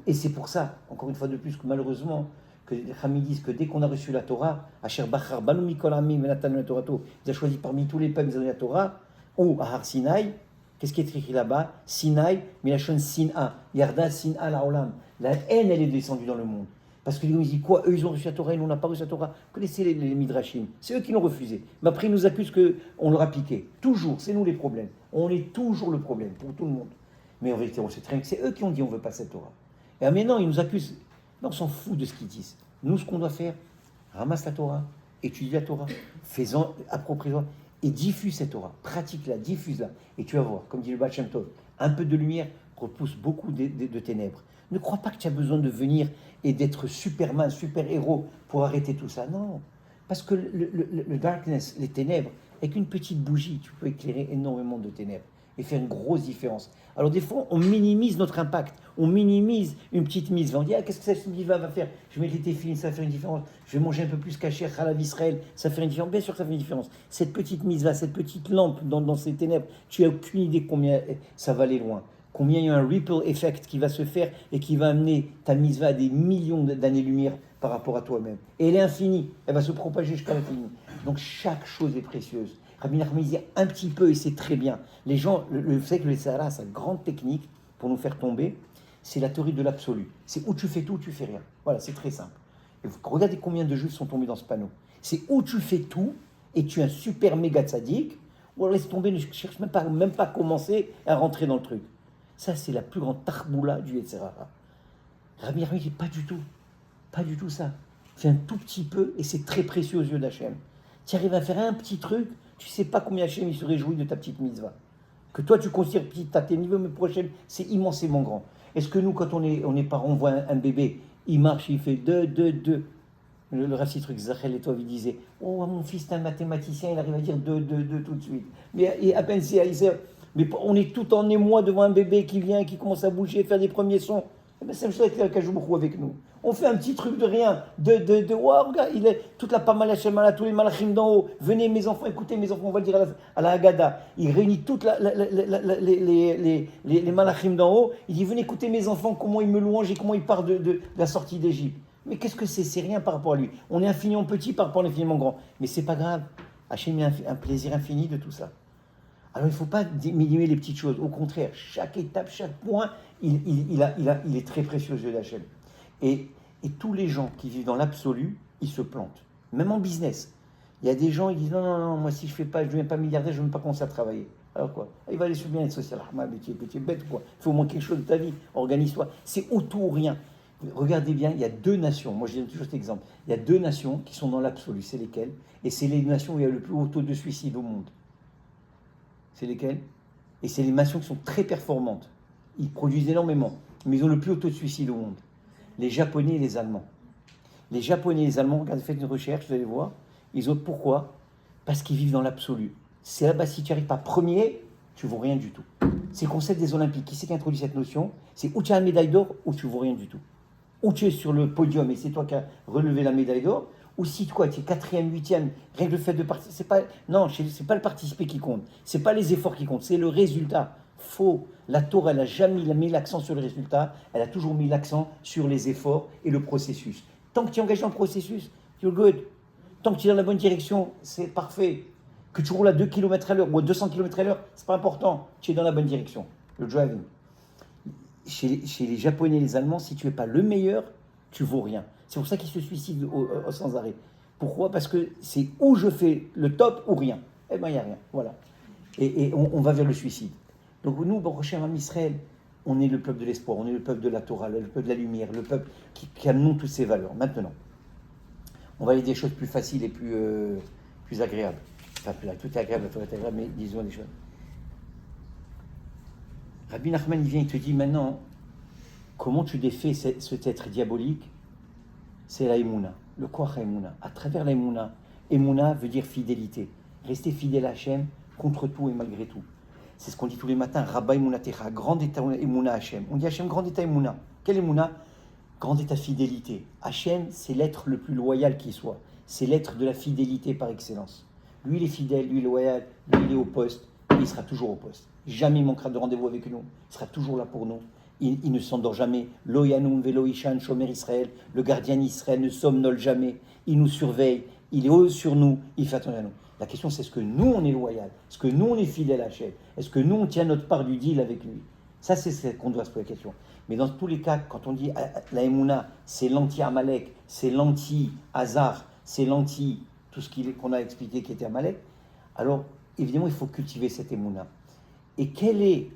Speaker 2: Et c'est pour ça, encore une fois de plus, que malheureusement, que les Chachamim disent que dès qu'on a reçu la Torah, Asher Bachar Banu Mikol Amim Venatan la Torah, il a choisi parmi tous les peuples, ils ont la Torah, ou à Har Sinaï, qu'est-ce qui est écrit là-bas? Sinaï, Milachon Sin'a, Yarda Sin'a la Olam. La haine, elle est descendue dans le monde. Parce qu'ils disent quoi? Eux, ils ont reçu la Torah, et nous, on n'a pas reçu la Torah. Vous connaissez les Midrashim, c'est eux qui l'ont refusé. Mais après, ils nous accusent qu'on leur a piqué. Toujours, c'est nous les problèmes. On est toujours le problème pour tout le monde. Mais en vérité, on sait très bien que c'est eux qui ont dit on ne veut pas cette Torah. Et maintenant, ils nous accusent. Non, on s'en fout de ce qu'ils disent. Nous, ce qu'on doit faire, ramasse la Torah, étudie la Torah, fais-en, approprie-la, et diffuse cette Torah. Pratique-la, diffuse-la. Et tu vas voir, comme dit le Baal Shem Tov, un peu de lumière repousse beaucoup de ténèbres. Ne crois pas que tu as besoin de venir et d'être Superman, super-héros pour arrêter tout ça. Non. Parce que le darkness, les ténèbres, avec une petite bougie, tu peux éclairer énormément de ténèbres et faire une grosse différence. Alors des fois, on minimise notre impact, on minimise une petite mise. On dit, ah, qu'est-ce que cette mise va faire? Je vais mettre les téfilines, ça va faire une différence. Je vais manger un peu plus caché, Chalav Israël, ça va faire une différence. Bien sûr que ça fait une différence. Cette petite mise là, cette petite lampe dans ces ténèbres, tu n'as aucune idée combien ça va aller loin. Combien il y a un ripple effect qui va se faire et qui va amener ta mise à des millions d'années-lumière par rapport à toi-même. Et elle est infinie, elle va se propager jusqu'à l'infini. Donc chaque chose est précieuse. Rabbi Nachman dit un petit peu et c'est très bien. Les gens, vous savez que le Sahara, sa grande technique pour nous faire tomber, c'est la théorie de l'absolu. C'est où tu fais tout, ou tu fais rien. Voilà, c'est très simple. Et vous regardez combien de juifs sont tombés dans ce panneau. C'est où tu fais tout et tu es un super méga tzaddik, ou alors laisse tomber, ne cherche même pas à commencer à rentrer dans le truc. Ça, c'est la plus grande tarboula du Yetzirah. Rabbi Nachman dit pas du tout ça. Fais un tout petit peu et c'est très précieux aux yeux d'Hachem. Tu arrives à faire un petit truc, tu ne sais pas combien Hachem il se réjouit de ta petite mitzvah. Que toi tu considères petite à tes niveaux, mais pour Hachem, c'est immensément grand. Est-ce que nous, quand on est parents, on voit un bébé, il marche, il fait 2. Le Rav Sitruk Zachel et toi, il disait, oh mon fils, c'est un mathématicien, il arrive à dire 2 tout de suite. Mais à peine mais on est tout en émoi devant un bébé qui vient, qui commence à bouger, faire des premiers sons. C'est la même chose avec Kajoubourou avec nous. On fait un petit truc de rien, wow, regarde, il est toute la Pamala Shemala, tous les malachim d'en haut. Venez mes enfants, écoutez mes enfants, on va le dire à la Haggadah. Il réunit toutes les malachim d'en haut. Il dit, venez écouter mes enfants, comment ils me louangent et comment ils parlent de la sortie d'Égypte. Mais qu'est-ce que c'est? C'est rien par rapport à lui. On est infiniment petit par rapport à l'infiniment grand. Mais c'est pas grave. Hachem a un plaisir infini de tout ça. Alors il ne faut pas diminuer les petites choses. Au contraire, chaque étape, chaque point, il est très précieux aux yeux d'Hachem. Et tous les gens qui vivent dans l'absolu, ils se plantent. Même en business. Il y a des gens qui disent non, moi si je ne deviens pas milliardaire, je ne veux même pas commencer à travailler. Alors quoi? Il va aller sur bien être social. Mais tu es bête quoi. Il faut au moins quelque chose de ta vie. Organise-toi. C'est au tout ou rien. Regardez bien, il y a 2 nations. Moi je donne toujours cet exemple. Il y a 2 nations qui sont dans l'absolu. C'est lesquelles? Et c'est les nations où il y a le plus haut taux de suicide au monde. C'est lesquelles? Et c'est les nations qui sont très performantes. Ils produisent énormément, mais ils ont le plus haut taux de suicide au monde. Les Japonais et les Allemands. Les Japonais et les Allemands, regardez, faites une recherche, vous allez voir. Ils ont pourquoi? Parce qu'ils vivent dans l'absolu. C'est là-bas, si tu n'arrives pas premier, tu ne vaux rien du tout. C'est le concept des Olympiques. Qui c'est qui a introduit cette notion? C'est où tu as la médaille d'or, ou tu ne vaux rien du tout. Ou tu es sur le podium et c'est toi qui as relevé la médaille d'or, ou si tu es 4e, 8e, rien que le fait de participer, c'est pas le participer qui compte, c'est pas les efforts qui comptent, c'est le résultat. Faux. La Torah, elle n'a jamais mis l'accent sur le résultat, elle a toujours mis l'accent sur les efforts et le processus. Tant que tu es engagé dans le processus, you're good. Tant que tu es dans la bonne direction, c'est parfait. Que tu roules à 2 km à l'heure ou à 200 km à l'heure, c'est pas important. Tu es dans la bonne direction. Le driving. Chez les Japonais et les Allemands, si tu n'es pas le meilleur, tu vaux rien. C'est pour ça qu'ils se suicident sans arrêt. Pourquoi? Parce que c'est où je fais le top ou rien. Eh bien, il n'y a rien. Voilà. Et on va vers le suicide. Donc nous, Baruch Hashem, Israël, on est le peuple de l'espoir, on est le peuple de la Torah, le peuple de la lumière, le peuple qui a non toutes ces valeurs. Maintenant, on va aller des choses plus faciles et plus agréables. Enfin, tout est agréable, la Torah est agréable, mais disons des choses. Rabbi Nachman, il vient, il te dit maintenant, comment tu défais cet être diabolique? C'est la Emouna, le Koach Emouna. À travers la Emouna, Emouna veut dire fidélité. Rester fidèle à Hachem contre tout et malgré tout. C'est ce qu'on dit tous les matins, Rabba Emouna Techa, grand état Emouna Hachem. On dit Hachem, grand état Emouna. Quel Emouna? Grand état fidélité. Hachem, c'est l'être le plus loyal qui soit. C'est l'être de la fidélité par excellence. Lui, il est fidèle, lui, il est loyal, lui, il est au poste, et il sera toujours au poste. Jamais il manquera de rendez-vous avec nous. Il sera toujours là pour nous. Il ne s'endort jamais. Lo Yanum Velo Ishan Shomer Israël. Le gardien d'Israël ne somnole jamais. Il nous surveille. Il est haut sur nous. Il fait attention à nous. La question, c'est est-ce que nous, on est loyal? Est-ce que nous, on est fidèle à Hachem? Est-ce que nous, on tient notre part du deal avec lui? Ça, c'est ce qu'on doit se poser la question. Mais dans tous les cas, quand on dit la Emouna, c'est l'anti-Amalek, c'est l'anti-Hazar, c'est l'anti tout ce qu'on a expliqué qui était Amalek, alors évidemment, il faut cultiver cette Emouna. Et quel est,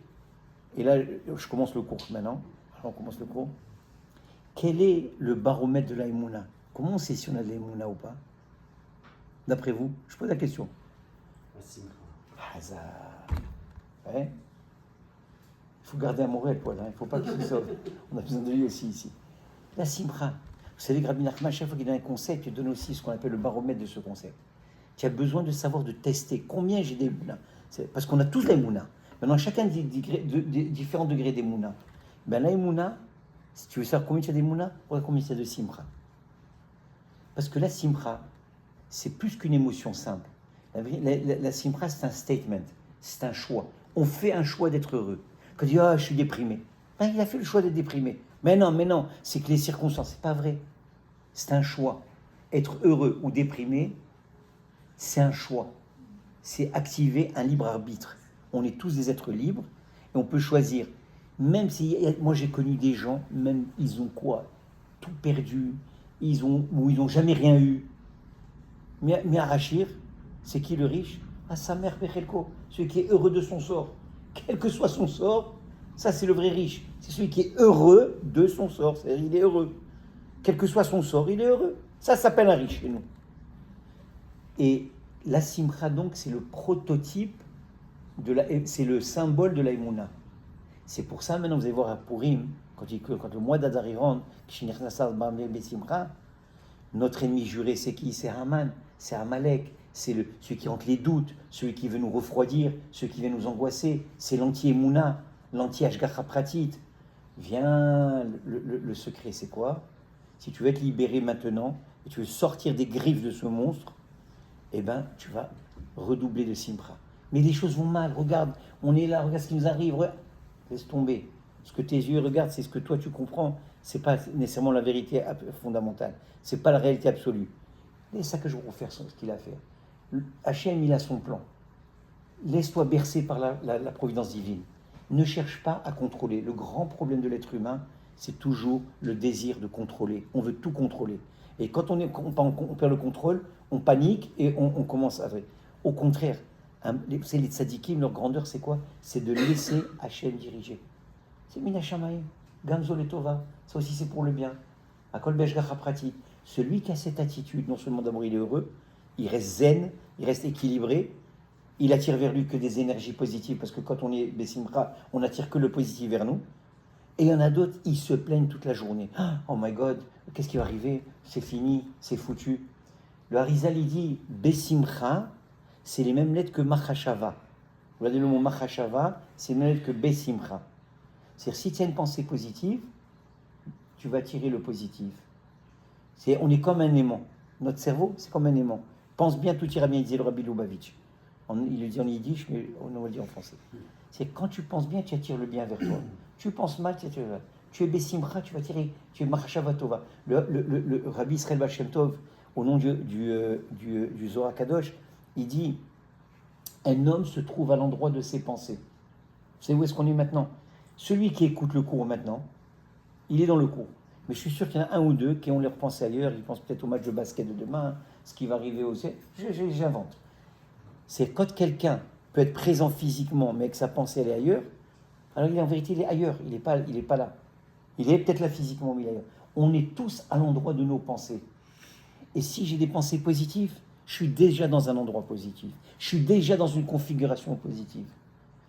Speaker 2: et là, je commence le cours maintenant, alors on commence le cours, quel est le baromètre de la Emouna? Comment on sait si on a de la Emouna ou pas? D'après vous, je pose la question. Hazar. Ouais. Il faut garder un Morel, Paul, hein. Il ne faut pas qu'il se sauve. On a besoin de lui aussi ici. La Simcha. Vous savez que Rabbi Nachman, chaque fois qu'il donne un concept, il donne aussi ce qu'on appelle le baromètre de ce concept. Tu as besoin de savoir, de tester combien j'ai des Mouna. Parce qu'on a tous les Mouna. Maintenant, chacun des différents degrés des Mouna. Ben, la Mouna, si tu veux savoir combien tu as des Mouna, regarde combien tu as de Simcha. Parce que la Simcha, c'est plus qu'une émotion simple. La Simcha, c'est un statement, c'est un choix. On fait un choix d'être heureux. Quand il dit, je suis déprimé. Ben, il a fait le choix d'être déprimé. Mais non, c'est que les circonstances, c'est pas vrai. C'est un choix. Être heureux ou déprimé, c'est un choix. C'est activer un libre arbitre. On est tous des êtres libres et on peut choisir. Même si, moi j'ai connu des gens, même ils ont quoi? Tout perdu, ils n'ont jamais rien eu. Mais Arachir, c'est qui le riche? Sa mère Pechelko, celui qui est heureux de son sort. Quel que soit son sort, ça c'est le vrai riche. C'est celui qui est heureux de son sort, c'est-à-dire il est heureux. Quel que soit son sort, il est heureux. Ça s'appelle un riche chez nous. Et la Simcha, donc, c'est le prototype, c'est le symbole de la Emouna. C'est pour ça, maintenant, vous allez voir à Purim, quand le mois d'Adar rentre, notre ennemi juré, c'est qui? C'est Haman, c'est Amalek, c'est celui qui rentre les doutes, celui qui veut nous refroidir, celui qui vient nous angoisser, c'est l'anti-Emouna, l'anti-Ashgacha Pratit. Viens, le secret, c'est quoi? Si tu veux être libéré maintenant, et tu veux sortir des griffes de ce monstre, eh bien, tu vas redoubler de Simcha. Mais les choses vont mal, regarde, on est là, regarde ce qui nous arrive, laisse tomber. Ce que tes yeux regardent, c'est ce que toi tu comprends, c'est pas nécessairement la vérité fondamentale, c'est pas la réalité absolue. C'est ça que je vais refaire ce qu'il a fait. Hachem, il a son plan. Laisse-toi bercer par la providence divine. Ne cherche pas à contrôler. Le grand problème de l'être humain, c'est toujours le désir de contrôler. On veut tout contrôler. Et quand on perd le contrôle, on panique et on commence à... Au contraire, les tzadikim, leur grandeur, c'est quoi? C'est de laisser Hachem diriger. C'est Mina Shamaim, Gamzo le Tova. Ça aussi, c'est pour le bien. Akol Beshgacha Prati. Celui qui a cette attitude, non seulement d'abord il est heureux, il reste zen, il reste équilibré, il attire vers lui que des énergies positives, parce que quand on est Bessimra, on n'attire que le positif vers nous. Et il y en a d'autres, ils se plaignent toute la journée. Oh my God, qu'est-ce qui va arriver? C'est fini, c'est foutu. Le Harizal, il dit, Bessimcha, c'est les mêmes lettres que Machashava. Vous voyez le mot Machashava, c'est les mêmes lettres que Bessimcha. C'est-à-dire, si tu as une pensée positive, tu vas attirer le positif. On est comme un aimant. Notre cerveau, c'est comme un aimant. Pense bien, tout ira bien, disait le Rabbi Lubavitch. Il le dit en yiddish, mais on va le dire en français. C'est quand tu penses bien, tu attires le bien vers toi. Tu penses mal, tu attires le bien. Tu es Bessimcha, tu vas attirer. Tu es Machashava Tova. Le Rabbi Israël Baal Shem Tov, au nom du Zohar Kadosh, il dit Un homme se trouve à l'endroit de ses pensées. Vous savez où est-ce qu'on est maintenant? Celui qui écoute le cours maintenant, il est dans le cours. Mais je suis sûr qu'il y en a un ou deux qui ont leurs pensées ailleurs. Ils pensent peut-être au match de basket de demain, ce qui va arriver aussi. J'invente. C'est quand quelqu'un peut être présent physiquement, mais que sa pensée elle est ailleurs, alors en vérité, il est ailleurs. Il n'est pas là. Il est peut-être là physiquement, mais il est ailleurs. On est tous à l'endroit de nos pensées. Et si j'ai des pensées positives, je suis déjà dans un endroit positif. Je suis déjà dans une configuration positive.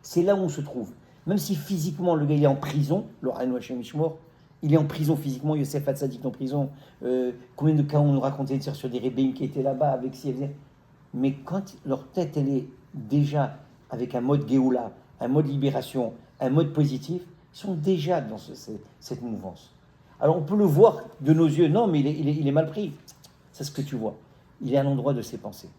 Speaker 2: C'est là où on se trouve. Même si physiquement, le gars il est en prison, le Hanou Hashem Ishmor, il est en prison physiquement, Yosef Hatzadik en prison. Combien de cas on nous racontait sur des rébellions qui étaient là-bas avec si mais quand leur tête elle est déjà avec un mode Géoula, un mode libération, un mode positif, ils sont déjà dans cette mouvance. Alors on peut le voir de nos yeux, non mais il est mal pris. C'est ce que tu vois. Il est à l'endroit de ses pensées.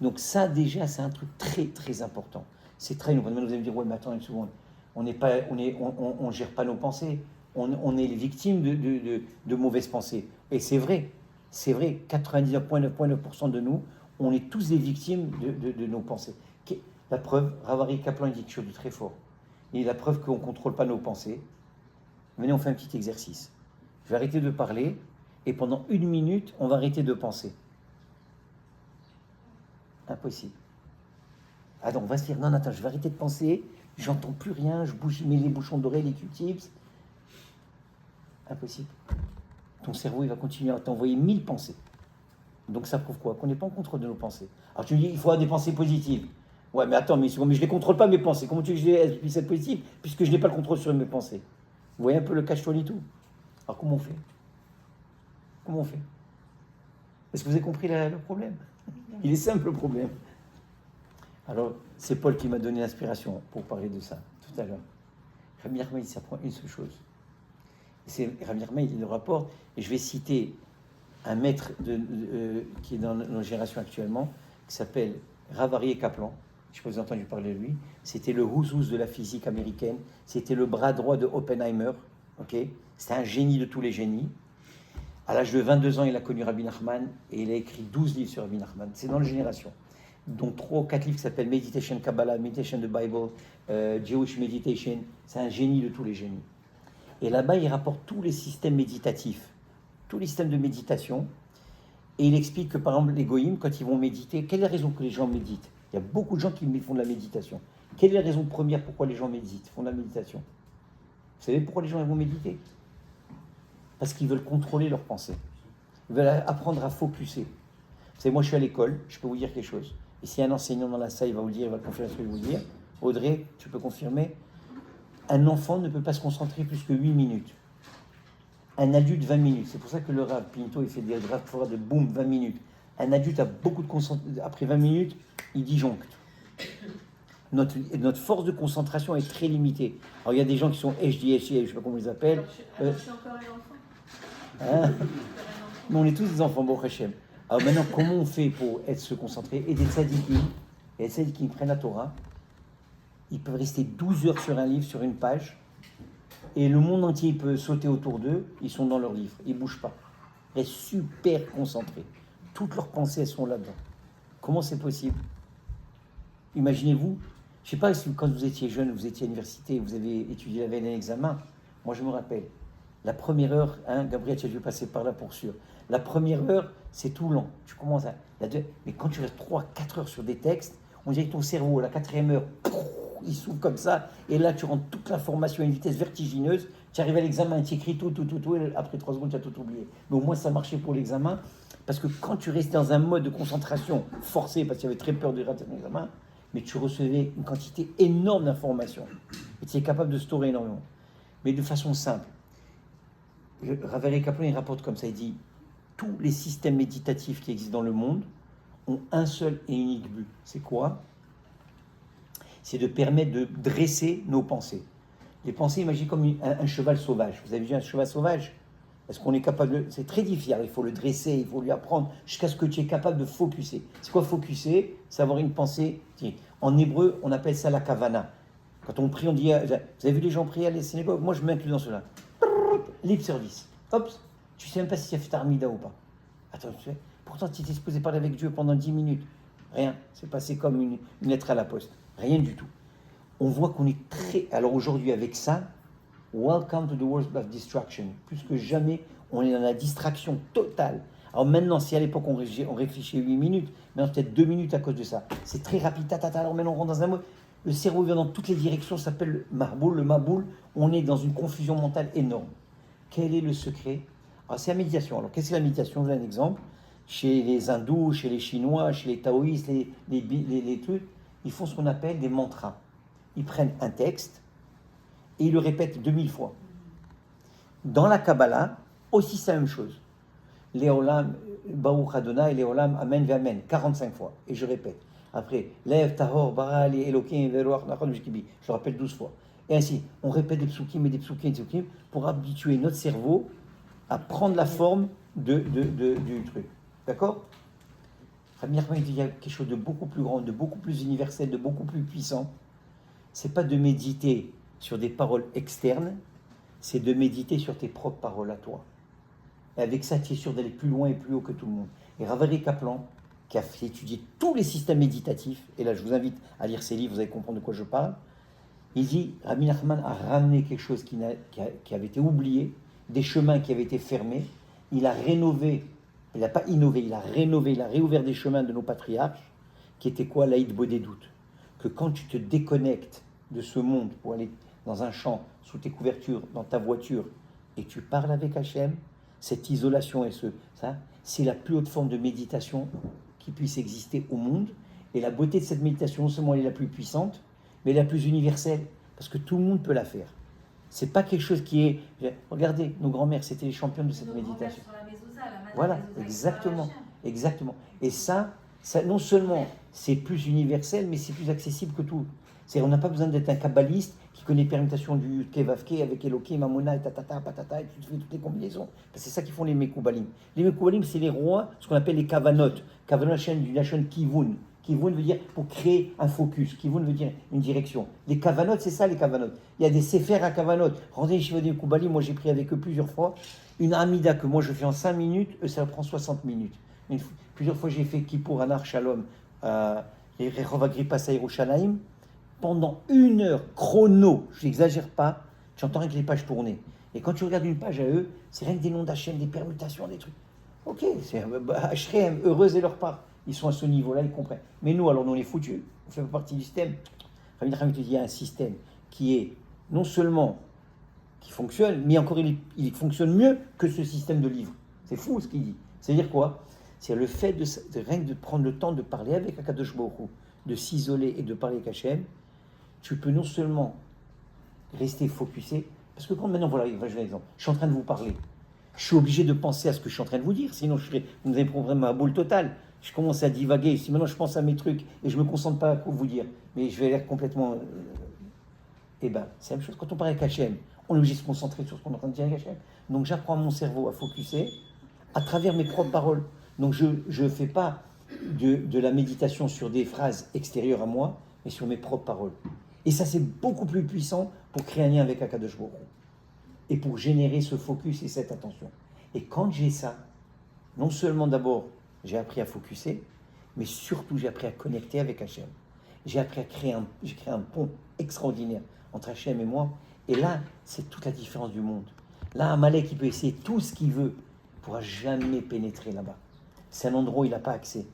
Speaker 2: Donc ça déjà c'est un truc très très important. C'est très nouveau. Vous allez me dire ouais mais attends une seconde, on gère pas nos pensées. On est les victimes de mauvaises pensées. Et c'est vrai, 99,9% de nous, on est tous des victimes de nos pensées. La preuve, Ravari Kaplan dit quelque chose de très fort. Et la preuve qu'on ne contrôle pas nos pensées. Venez, on fait un petit exercice. Je vais arrêter de parler et pendant 1 minute, on va arrêter de penser. Impossible. Attends, on va se dire, non, attends, je vais arrêter de penser, j'entends plus rien, je mets les bouchons d'oreille, les Q-tips. Impossible. Ton cerveau, il va continuer à t'envoyer 1000 pensées. Donc ça prouve quoi? Qu'on n'est pas en contrôle de nos pensées. Alors tu me dis, il faut avoir des pensées positives. Ouais, mais attends, mais je ne les contrôle pas mes pensées. Comment tu veux que je puisse être positive puisque je n'ai pas le contrôle sur mes pensées? Vous voyez un peu le cache-toi et tout. Alors comment on fait? Comment on fait? Est-ce que vous avez compris le problème? Il est simple le problème. Alors, c'est Paul qui m'a donné l'inspiration pour parler de ça tout à l'heure. Rabbi Nachman, ça prend une seule chose. Rabbi Nachman, il le rapporte, et je vais citer un maître qui est dans nos générations actuellement, qui s'appelle Rav Aryeh Kaplan. Je ne sais pas si vous avez entendu parler de lui. C'était le who's de la physique américaine. C'était le bras droit de Oppenheimer. Okay, c'était un génie de tous les génies. À l'âge de 22 ans, il a connu Rabbi Nachman et il a écrit 12 livres sur Rabbi Nachman. C'est dans la génération. Dont 3 ou 4 livres qui s'appellent Meditation Kabbalah, Meditation the Bible, Jewish Meditation. C'est un génie de tous les génies. Et là-bas, il rapporte tous les systèmes méditatifs, tous les systèmes de méditation. Et il explique que, par exemple, les goïms, quand ils vont méditer, quelle est la raison que les gens méditent? Il y a beaucoup de gens qui font de la méditation. Quelle est la raison première pourquoi les gens méditent, font de la méditation? Vous savez pourquoi les gens vont méditer? Parce qu'ils veulent contrôler leurs pensées. Ils veulent apprendre à focuser. Vous savez, moi, je suis à l'école, je peux vous dire quelque chose. Et s'il y a un enseignant dans la salle, il va vous dire, il va confirmer ce que je vais vous dire. Audrey, tu peux confirmer? Un enfant ne peut pas se concentrer plus que 8 minutes. Un adulte, 20 minutes. C'est pour ça que le Rav Pinto, il fait des raves de boum, 20 minutes. Un adulte a beaucoup de concentration. Après 20 minutes, il disjoncte. Notre force de concentration est très limitée. Alors, il y a des gens qui sont HDHD, je ne sais pas comment ils les appellent.
Speaker 4: Alors, je suis encore un enfant.
Speaker 2: Hein? Mais on est tous des enfants, Baruch Hashem. Alors maintenant, comment on fait pour se concentrer? Et des tzadikim, qui prennent la Torah, ils peuvent rester 12 heures sur un livre, sur une page, et le monde entier peut sauter autour d'eux, ils sont dans leur livre, ils ne bougent pas. Ils restent super concentrés. Toutes leurs pensées, elles sont là-dedans. Comment c'est possible? Imaginez-vous, je ne sais pas si quand vous étiez jeune, vous étiez à l'université, vous avez étudié la veille d'un examen. Moi, je me rappelle, la première heure, Gabriel, tu as dû passer par là pour sûr. La première heure, c'est tout lent. Tu commences à... Mais quand tu restes 3-4 heures sur des textes, on dirait que ton cerveau, à la 4e heure, il s'ouvre comme ça, et là, tu rentres toute l'information à une vitesse vertigineuse. Tu arrives à l'examen, tu écris tout, et après 3 secondes, tu as tout oublié. Mais au moins, ça marchait pour l'examen, parce que quand tu restais dans un mode de concentration forcé, parce qu'il y avait très peur de rater ton examen, mais tu recevais une quantité énorme d'informations, et tu es capable de stocker énormément. Mais de façon simple. Rav Aryeh Kaplan, il rapporte comme ça, il dit, tous les systèmes méditatifs qui existent dans le monde ont un seul et unique but. C'est quoi? C'est de permettre de dresser nos pensées. Les pensées, imaginez comme un cheval sauvage. Vous avez vu un cheval sauvage? Est-ce qu'on est capable de... C'est très difficile, il faut le dresser, il faut lui apprendre jusqu'à ce que tu es capable de focuser. C'est quoi focuser? C'est avoir une pensée. En hébreu, on appelle ça la kavana. Quand on prie, on dit... Vous avez vu les gens prier à la synagogue? Moi, je m'inclus dans cela. Lip service. Hop, tu sais même pas si tu as fait ta armida ou pas. Attends, pourtant tu étais supposé parler avec Dieu pendant 10 minutes. Rien. C'est passé comme une lettre à la poste. Rien du tout. On voit qu'on est très... Alors aujourd'hui, avec ça, welcome to the world of distraction. Plus que jamais, on est dans la distraction totale. Alors maintenant, si à l'époque on réfléchit 8 minutes, maintenant peut-être 2 minutes à cause de ça. C'est très rapide, alors maintenant on rentre dans un mode. Le cerveau vient dans toutes les directions, ça s'appelle le maboule. On est dans une confusion mentale énorme. Quel est le secret? Alors c'est la méditation. Alors qu'est-ce que la méditation? Je vous donne un exemple. Chez les hindous, chez les chinois, chez les taoïstes, les trucs, ils font ce qu'on appelle des mantras. Ils prennent un texte et ils le répètent 2000 fois. Dans la Kabbalah, aussi c'est la même chose. Léolam, Baruch Adonai, Léolam, Amen, Amen, 45 fois. Et je répète. Après, Lev, Tahor, Baral, Elokim, Veloach, Nachon, Vishkibi. Je le répète 12 fois. Et ainsi, on répète des psukim et des psukim et des psukim pour habituer notre cerveau à prendre la forme du truc. D'accord? Rabbi Nachman dit qu'il y a quelque chose de beaucoup plus grand, de beaucoup plus universel, de beaucoup plus puissant. C'est pas de méditer sur des paroles externes, c'est de méditer sur tes propres paroles à toi. Et avec ça, tu es sûr d'aller plus loin et plus haut que tout le monde. Et Rav Aryeh Kaplan, qui a étudié tous les systèmes méditatifs, et là je vous invite à lire ses livres, vous allez comprendre de quoi je parle, il dit, Rabbi Nachman a ramené quelque chose qui avait été oublié, des chemins qui avaient été fermés, il a rénové, il n'a pas innové, il a rénové, il a réouvert des chemins de nos patriarches, qui étaient quoi? L'Aïd Bodé doute. Que quand tu te déconnectes de ce monde pour aller dans un champ, sous tes couvertures, dans ta voiture, et tu parles avec Hachem, cette isolation et ça, c'est la plus haute forme de méditation qui puisse exister au monde. Et la beauté de cette méditation, non seulement elle est la plus puissante, mais la plus universelle, parce que tout le monde peut la faire. C'est pas quelque chose qui est... Regardez, nos grands-mères, c'était les championnes de cette méditation.
Speaker 4: Sur la mezouza, la madame
Speaker 2: Voilà,
Speaker 4: mezouza,
Speaker 2: exactement. Et ça, non seulement c'est plus universel, mais c'est plus accessible que tout. C'est-à-dire, on n'a pas besoin d'être un kabbaliste qui connaît les permutations du Kevavke avec Elokim, Mamona, et tatata, patata, et tu fais toutes les combinaisons. C'est ça qu'ils font les Mekoubalim. Les Mekoubalim, c'est les rois, ce qu'on appelle les Kavanot. Kavanot, la chaîne Kivun. Kivun veut dire pour créer un focus. Kivun veut dire une direction. Les Kavanot, c'est ça les Kavanot. Il y a des Sefer à Kavanot. Rendez les des Mekoubalim, moi j'ai pris avec eux plusieurs fois. Une Amida que moi je fais en 5 minutes, eux ça prend 60 minutes. Plusieurs fois j'ai fait Kippour, Anar, Shalom, Rehov Agrippa, Yerushalayim. Pendant 1 heure chrono, je n'exagère pas, tu entends rien que les pages tourner. Et quand tu regardes une page à eux, c'est rien que des noms d'Hachem, des permutations, des trucs. Ok, c'est Hachem, heureuse et leur part. Ils sont à ce niveau-là, ils comprennent. Mais nous, alors, nous, on est foutus. On fait pas partie du système. Rabbi Nachman te dit, il y a un système qui est non seulement qui fonctionne, mais encore il fonctionne mieux que ce système de livres. C'est fou ce qu'il dit. C'est-à-dire quoi? C'est le fait de rien que de prendre le temps de parler avec Akadosh Baruch Hu, de s'isoler et de parler avec Hachem. Tu peux non seulement rester focusé, parce que quand maintenant, voilà, je vais un exemple, je suis en train de vous parler, je suis obligé de penser à ce que je suis en train de vous dire, sinon vous avez problème à boule totale. Je commence à divaguer, si maintenant je pense à mes trucs et je ne me concentre pas à vous dire, mais je vais l'air complètement... Eh bien, c'est la même chose quand on parle avec Hachem, on est obligé de se concentrer sur ce qu'on est en train de dire avec Hachem. Donc j'apprends à mon cerveau à focuser à travers mes propres paroles. Donc je ne fais pas de la méditation sur des phrases extérieures à moi, mais sur mes propres paroles. Et ça, c'est beaucoup plus puissant pour créer un lien avec Akadosh Baruch Hu et pour générer ce focus et cette attention. Et quand j'ai ça, non seulement d'abord, j'ai appris à focuser, mais surtout, j'ai appris à connecter avec Hachem. J'ai appris à créer un pont extraordinaire entre Hachem et moi. Et là, c'est toute la différence du monde. Là, Amalek, il peut essayer tout ce qu'il veut, il ne pourra jamais pénétrer là-bas. C'est un endroit où il n'a pas accès.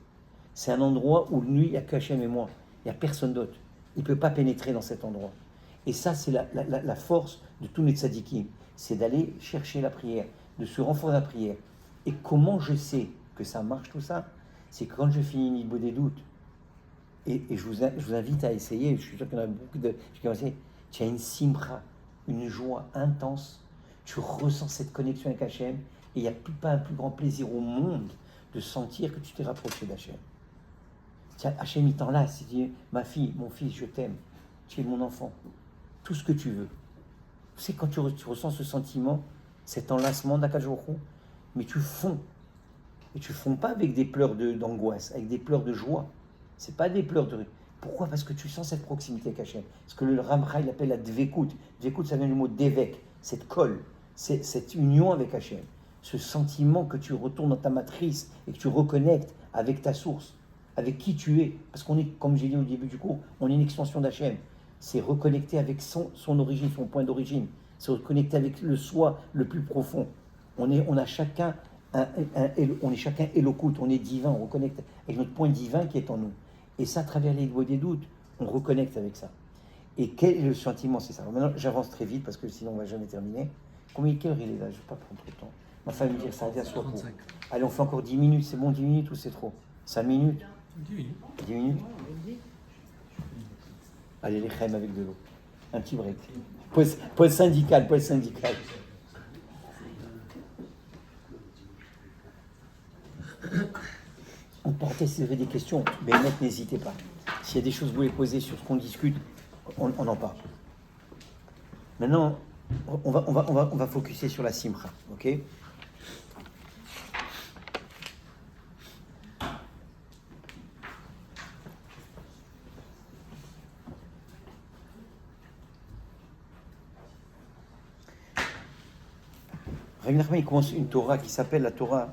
Speaker 2: C'est un endroit où lui, il n'y a que Hachem et moi. Il n'y a personne d'autre. Il ne peut pas pénétrer dans cet endroit. Et ça, c'est la force de tous les tzadikim. C'est d'aller chercher la prière, de se renforcer la prière. Et comment je sais que ça marche tout ça? C'est que quand je finis une Nidbo des doutes, et je vous invite à essayer, je suis sûr qu'il y en a beaucoup de... Tu as une simcha, une joie intense, tu ressens cette connexion avec Hachem, et il n'y a pas un plus grand plaisir au monde de sentir que tu t'es rapproché d'Hachem. Hachem, il t'enlace, il dit, ma fille, mon fils, je t'aime, tu es mon enfant, tout ce que tu veux. Tu sais, quand tu ressens ce sentiment, cet enlacement d'Akadosh Baruch Hu, mais tu fonds. Et tu fonds pas avec des pleurs d'angoisse, avec des pleurs de joie. C'est pas des pleurs de... Pourquoi? Parce que tu sens cette proximité avec Hachem. Ce que le Ramcha, il appelle la dvekut. Dvekut, ça vient du mot d'évêque, cette colle, cette union avec Hachem. Ce sentiment que tu retournes dans ta matrice et que tu reconnectes avec ta source, avec qui tu es. Parce qu'on est, comme j'ai dit au début du cours, on est une extension d'Hachem. C'est reconnecter avec son origine, son point d'origine. C'est reconnecter avec le soi le plus profond. On a chacun on est chacun Elokut, on est divin, on reconnecte avec notre point divin qui est en nous. Et ça, à travers les voies des doutes, on reconnecte avec ça. Et quel est le sentiment? C'est ça. Alors maintenant, j'avance très vite parce que sinon on ne va jamais terminer. Quelle heure il est là? Je ne vais pas prendre trop de temps. Ma femme me dit que ça va soit pour. Allez, on fait encore 10 minutes. C'est bon, 10 minutes ou c'est trop? 5 minutes? 10 minutes. 10 minutes? Allez, les crèmes avec de l'eau. Un petit break. Pause syndicale, pause syndicale. En parenthèse, si vous avez des questions, mais n'hésitez pas. S'il y a des choses que vous voulez poser sur ce qu'on discute, on en parle. Maintenant, on va focuser sur la simcha, ok? Rabbi Nachman, il commence une Torah qui s'appelle la Torah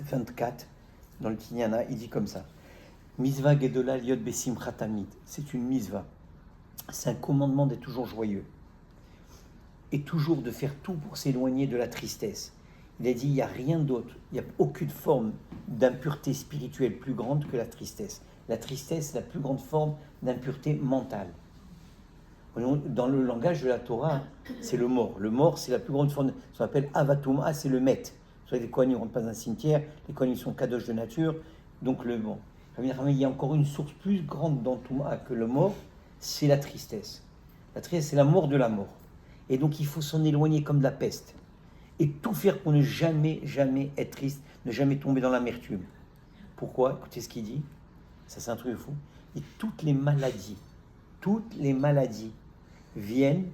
Speaker 2: 24, dans le Tignana, il dit comme ça. Mitzvah Gedola Liot Besimcha Tamid. C'est une mitzvah. C'est un commandement d'être toujours joyeux. Et toujours de faire tout pour s'éloigner de la tristesse. Il a dit, il n'y a rien d'autre, il n'y a aucune forme d'impureté spirituelle plus grande que la tristesse. La tristesse, c'est la plus grande forme d'impureté mentale. Dans le langage de la Torah, c'est le mort. Le mort, c'est la plus grande forme, ce qu'on appelle Avatuma, c'est le met. Vous savez, les Kohanim ne rentrent pas dans un cimetière, les Kohanim sont kadosh de nature, donc le mort. Il y a encore une source plus grande dans Touma que le mort, c'est la tristesse. La tristesse, c'est la mort de la mort. Et donc il faut s'en éloigner comme de la peste. Et tout faire pour ne jamais, jamais être triste, ne jamais tomber dans l'amertume. Pourquoi? Écoutez ce qu'il dit. Ça, c'est un truc de fou. Et toutes les maladies viennent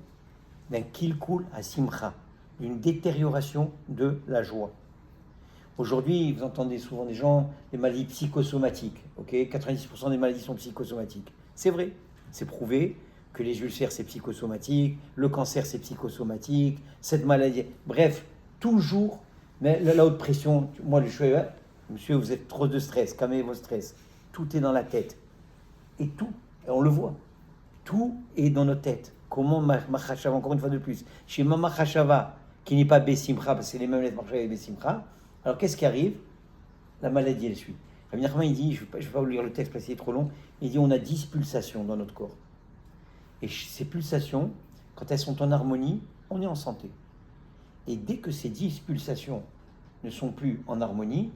Speaker 2: d'un kilkul à simcha, d'une détérioration de la joie. Aujourd'hui, vous entendez souvent des gens, des maladies psychosomatiques. Ok, 90% des maladies sont psychosomatiques. C'est vrai, c'est prouvé que les ulcères, c'est psychosomatique, le cancer, c'est psychosomatique, cette maladie. Bref, toujours, mais la haute pression, moi, je suis, monsieur, vous êtes trop de stress, calmez vos stress. Tout est dans la tête. Et tout, on le voit, tout est dans nos têtes. Comment Machashava, encore une fois de plus, chez Mama Chashava, qui n'est pas Bessimcha, parce que c'est les mêmes lettres Machashava et Bessimcha, alors qu'est-ce qui arrive? La maladie, elle suit. Rabbi Nachman, il dit, je ne vais pas vous lire le texte parce qu'il est trop long, il dit on a 10 pulsations dans notre corps. Et ces pulsations, quand elles sont en harmonie, on est en santé. Et dès que ces 10 pulsations ne sont plus en harmonie,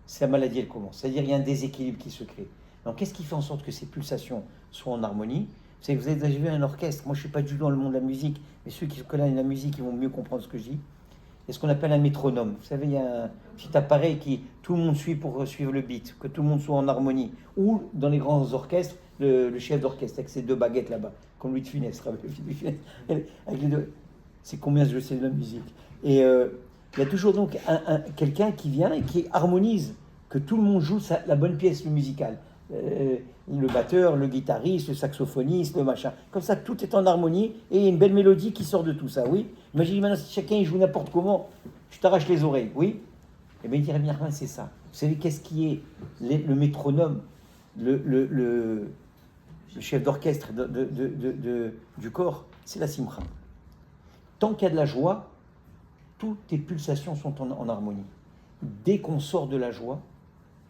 Speaker 2: c'est la maladie, elle commence. C'est-à-dire il y a un déséquilibre qui se crée. Donc qu'est-ce qui fait en sorte que ces pulsations soient en harmonie? Vous avez déjà vu un orchestre. Moi, je ne suis pas du tout dans le monde de la musique, mais ceux qui connaissent la musique, ils vont mieux comprendre ce que je dis. Il y a ce qu'on appelle un métronome. Vous savez, il y a un petit appareil qui tout le monde suit pour suivre le beat, que tout le monde soit en harmonie. Ou dans les grands orchestres, le chef d'orchestre avec ses 2 baguettes là-bas, comme Louis de Funès. Avec les 2. C'est combien je sais de la musique. Et il y a toujours donc quelqu'un qui vient et qui harmonise, que tout le monde joue la bonne pièce musicale. Le batteur, le guitariste, le saxophoniste, le machin. Comme ça, tout est en harmonie et il y a une belle mélodie qui sort de tout ça, oui. Imaginez maintenant si chacun il joue n'importe comment, je t'arrache les oreilles, oui. Eh bien, il dirait bien, c'est ça. Vous savez qu'est-ce qui est le métronome, le chef d'orchestre du corps? C'est la simcha. Tant qu'il y a de la joie, toutes tes pulsations sont en harmonie. Dès qu'on sort de la joie,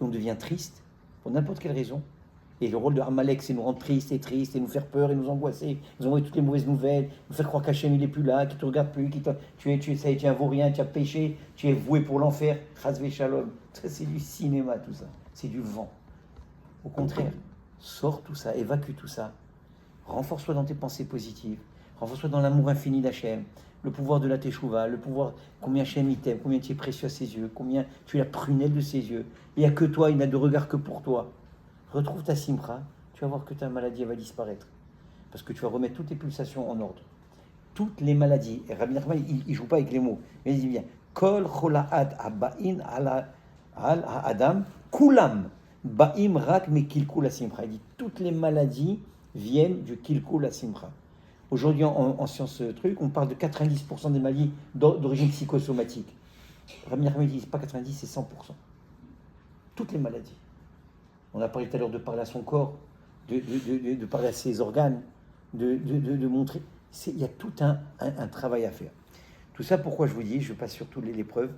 Speaker 2: on devient triste, pour n'importe quelle raison. Et le rôle de Amalek, c'est nous rendre tristes et nous faire peur et nous angoisser, nous envoyer toutes les mauvaises nouvelles, nous faire croire qu'Hachem il n'est plus là, qu'il ne te regarde plus, tu es un vaurien, tu as péché, tu es voué pour l'enfer. Chazvé shalom. Ça, c'est du cinéma, tout ça. C'est du vent. Au contraire, sors tout ça, évacue tout ça. Renforce-toi dans tes pensées positives. Renforce-toi dans l'amour infini d'Hachem. Le pouvoir de la Teshuvah, le pouvoir, combien Hachem il t'aime, combien tu es précieux à ses yeux, combien tu es la prunelle de ses yeux. Il n'y a que toi, il n'a de regard que pour toi. Retrouve ta simcha, tu vas voir que ta maladie va disparaître. Parce que tu vas remettre toutes tes pulsations en ordre. Toutes les maladies, et Rabbi Nachman, il ne joue pas avec les mots, mais il dit bien, Kol chola'ad aba'in al adam, kulam, ba'im rak me kilkul la simcha. Il dit, toutes les maladies viennent du kilkul la simcha. Aujourd'hui, en science truc, on parle de 90% des maladies d'origine psychosomatique. Rabbi Nachman dit, c'est pas 90, c'est 100%. Toutes les maladies. On a parlé tout à l'heure de parler à son corps, de parler à ses organes, de montrer. Il y a tout un travail à faire. Tout ça, pourquoi je vous dis, je passe sur toutes les preuves,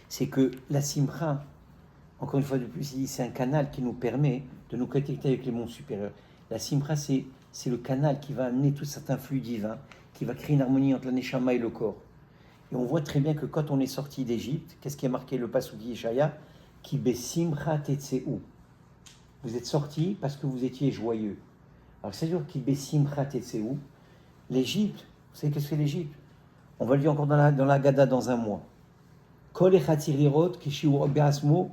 Speaker 2: c'est que la simcha, encore une fois de plus, c'est un canal qui nous permet de nous connecter avec les mondes supérieurs. La simcha, c'est le canal qui va amener tout certains flux divins, qui va créer une harmonie entre la neshama et le corps. Et on voit très bien que quand on est sorti d'Égypte, qu'est-ce qui a marqué le pasuk Yeshaya? Ki besimcha tetzeu. Vous êtes sortis parce que vous étiez joyeux. Alors c'est-à-dire ki besimcha tetzeu, l'Égypte, vous savez qu'est-ce que c'est l'Égypte? On va le dire encore dans la Gada dans un mois. Kol echatzirot kishiu beasmo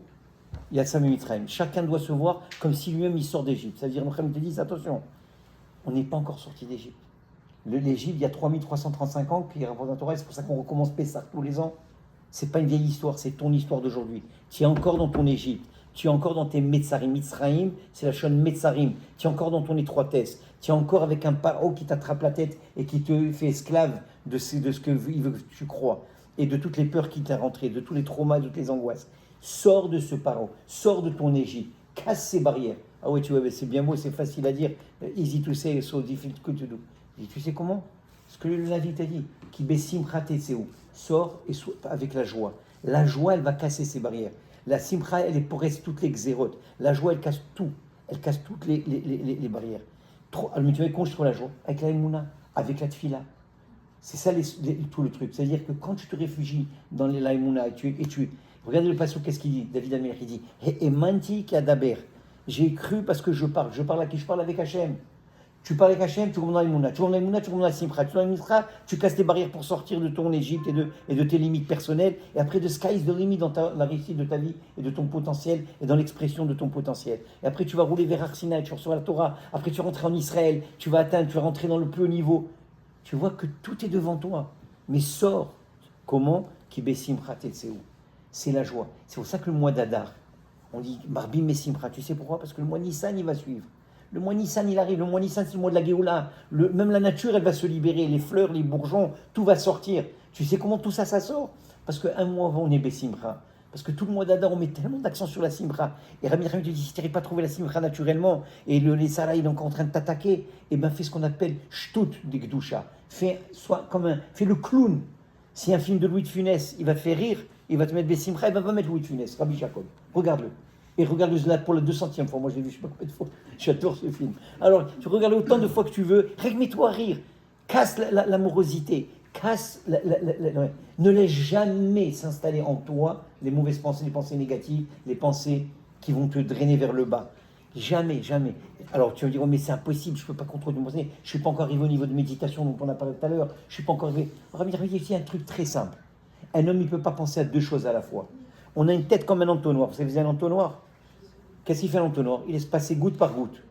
Speaker 2: yatsam mitraim. Chacun doit se voir comme si lui-même il sort d'Égypte. C'est-à-dire, nos frères te disent, attention, on n'est pas encore sorti d'Égypte. L'Égypte, il y a 3335 ans qui représente la Torah, c'est pour ça qu'on recommence Pessah tous les ans. C'est pas une vieille histoire, c'est ton histoire d'aujourd'hui. Tu es encore dans ton Égypte, tu es encore dans tes Metzarim. Mitzraïm, c'est la chaîne Metzarim. Tu es encore dans ton étroitesse. Tu es encore avec un paro qui t'attrape la tête et qui te fait esclave de ce que il veut que tu crois. Et de toutes les peurs qui t'ont rentré, de tous les traumas, de toutes les angoisses. Sors de ce paro, sors de ton Égypte, casse ces barrières. Ah ouais, tu vois, c'est bien beau, c'est facile à dire. Easy to say, so difficult to do. Et tu sais comment? Ce que le Navi t'a dit, qui besimcha tetzeu, sors et avec la joie. La joie, elle va casser ces barrières. La simcha, elle est pour rester toutes les xérotes. La joie, elle casse tout. Elle casse toutes les barrières. Mais tu vas construire la joie avec la emuna, avec la tfila. C'est ça tout le truc. C'est-à-dire que quand tu te réfugies dans la emuna et tu regardez le passage, qu'est-ce qu'il dit? David Amer, il dit Emanti kadaber. J'ai cru parce que je parle. Je parle à qui? Je parle avec Hachem. Tu parles avec Hachem, tu rentres dans l'Imouna, tu rentres dans l'Imouna, tu rentres dans la Simcha, tu rentres dans l'Imitra, tu casses tes barrières pour sortir de ton Égypte et de tes limites personnelles, et après de sky is the limit dans la réussite de ta vie et de ton potentiel et dans l'expression de ton potentiel. Et après tu vas rouler vers Arsinaï, tu reçois la Torah, après tu vas rentrer en Israël, tu vas rentrer dans le plus haut niveau. Tu vois que tout est devant toi, mais sors. Comment? Ki besimcha tetzeu. C'est la joie. C'est pour ça que le mois d'Adar, on dit Marbim Messimcha. Tu sais pourquoi? Parce que le mois Nissan, il va suivre. Le mois Nissan, il arrive. Le mois Nissan, c'est le mois de la Géoula. Même la nature, elle va se libérer. Les fleurs, les bourgeons, tout va sortir. Tu sais comment tout ça, ça sort? Parce qu'un mois avant, on est Bessimcha. Parce que tout le mois d'Adar, on met tellement d'accent sur la Simcha. Et Rabbi Rahim te dit, si tu n'arrives pas à trouver la Simcha naturellement, et les Sarah, il est encore en train de t'attaquer, eh bien, fais ce qu'on appelle Shtut de Gdusha. Fais le clown. Si un film de Louis de Funès, il va te faire rire, il va te mettre Bessimcha, il va pas mettre Louis de Funès, Rabbi Jacob. Regarde-le. Et regarde-le là pour la 200e fois. Moi, je l'ai vu, je ne sais pas combien de fois. J'adore ce film. Alors, tu regardes autant de fois que tu veux. Mets-toi à rire. Casse l'amorosité. Casse ne laisse jamais s'installer en toi les mauvaises pensées, les pensées négatives, les pensées qui vont te drainer vers le bas. Jamais, jamais. Alors, tu vas me dire, oh, mais c'est impossible, je ne peux pas contrôler mes pensées. Je ne suis pas encore arrivé au niveau de méditation dont on a parlé tout à l'heure. Je ne suis pas encore arrivé. Il y a un truc très simple. Un homme, il ne peut pas penser à deux choses à la fois. On a une tête comme un entonnoir. Vous savez, un entonnoir? Qu'est-ce qu'il fait l'entonnoir? Il laisse passer goutte par goutte.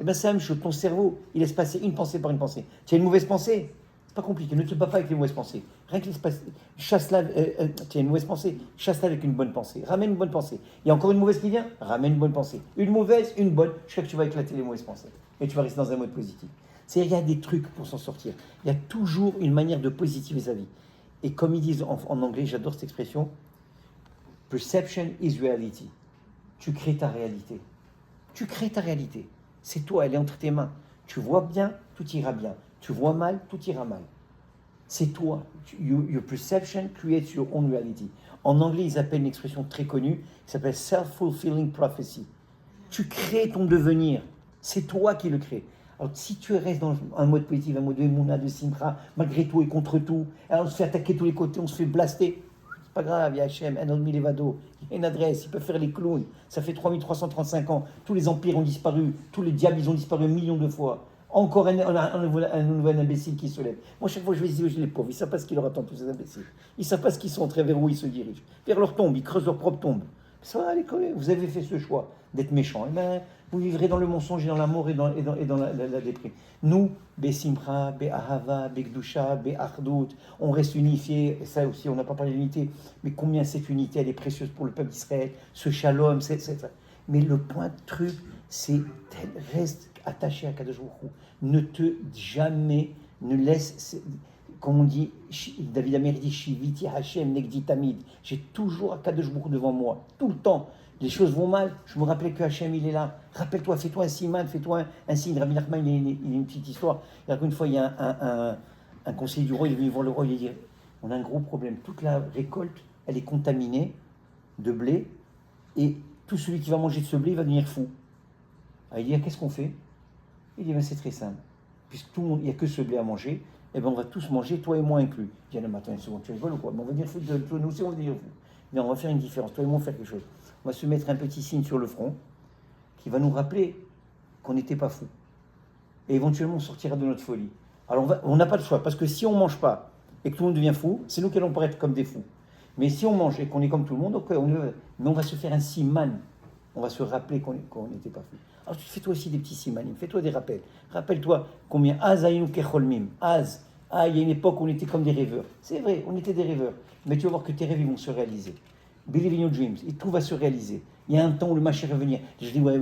Speaker 2: Eh bien, c'est la même chose. Ton cerveau, il laisse passer une pensée par une pensée. Tu as une mauvaise pensée? C'est pas compliqué. Ne te bats pas avec les mauvaises pensées. Rien que laisse passer. Chasse-la. Tu as une mauvaise pensée? Chasse-la avec une bonne pensée. Ramène une bonne pensée. Il y a encore une mauvaise qui vient? Ramène une bonne pensée. Une mauvaise, une bonne. Jusqu'à que tu vas éclater les mauvaises pensées. Et tu vas rester dans un mode positif. C'est-à-dire, il y a des trucs pour s'en sortir. Il y a toujours une manière de positiver sa vie. Et comme ils disent en anglais, j'adore cette expression, perception is reality. Tu crées ta réalité. Tu crées ta réalité. C'est toi, elle est entre tes mains. Tu vois bien, tout ira bien. Tu vois mal, tout ira mal. C'est toi. Your perception creates your own reality. En anglais, ils appellent une expression très connue qui s'appelle self-fulfilling prophecy. Tu crées ton devenir. C'est toi qui le crées. Alors, si tu restes dans un mode positif, un mode de Mouna, de Simcha, malgré tout et contre tout, alors on se fait attaquer de tous les côtés, on se fait blaster. Pas grave, il y a Hachem, un ennemi Levado, il y a une adresse, ils peuvent faire les clowns. Ça fait 3335 ans, tous les empires ont disparu, tous les diables ils ont disparu 1 million de fois. Encore un nouvel imbécile qui se lève. Moi, chaque fois je vais dire, les pauvres, ils ne savent pas ce qui leur attend, tous ces imbéciles. Ils ne savent pas ce qu'ils sont, vers où ils se dirigent. Vers leur tombe, ils creusent leur propre tombe. Ça va, allez, vous avez fait ce choix d'être méchant. Eh bien, vous vivrez dans le mensonge et dans la mort et dans la déprime. Nous, Besimcha, Be'ahava, Be'gdusha, Be'achdut, on reste unifiés. Et ça aussi, on n'a pas parlé d'unité, mais combien cette unité, elle est précieuse pour le peuple d'Israël, ce shalom, mais le point de truc, c'est reste attaché à Kadosh Baruch Hu. Ne laisse, comme on dit, David Amer dit, Shiviti Hashem Negdi Tamid. J'ai toujours Kadosh Baruch Hu devant moi, tout le temps. les choses vont mal. Je me rappelais que Hachem, il est là. Rappelle-toi, fais-toi un siman, fais-toi un signe. Rabbi Nachman, il a une petite histoire. Une fois, il y a un conseiller du roi, il est venu voir le roi, il a dit, on a un gros problème. Toute la récolte, elle est contaminée de blé, et tout celui qui va manger de ce blé, il va devenir fou. Alors, il dit, qu'est-ce qu'on fait? Il dit, ben, c'est très simple. Puisque tout le monde, il n'y a que ce blé à manger, eh ben, on va tous manger, toi et moi inclus. Il dit, non, mais attends une seconde, tu rigoles ou quoi? Mais on va dire fou, nous aussi on va dire fou. Non, on va faire une différence, toi et moi on va faire quelque chose. On va se mettre un petit signe sur le front qui va nous rappeler qu'on n'était pas fous. Et éventuellement on sortira de notre folie. Alors on n'a pas le choix, parce que si on ne mange pas et que tout le monde devient fou, c'est nous qui allons paraître comme des fous. Mais si on mange et qu'on est comme tout le monde, okay, mais on va se faire un siman. On va se rappeler qu'on n'était pas fous. Alors tu fais-toi aussi des petits simanim, fais-toi des rappels. Rappelle-toi combien Az ayinu kecholmim. Az. Ah, il y a une époque où on était comme des rêveurs. C'est vrai, on était des rêveurs. Mais tu vas voir que tes rêves ils vont se réaliser. Believe in your dreams, et tout va se réaliser. Il y a un temps où le Mashiach va venir. Je dis, ouais,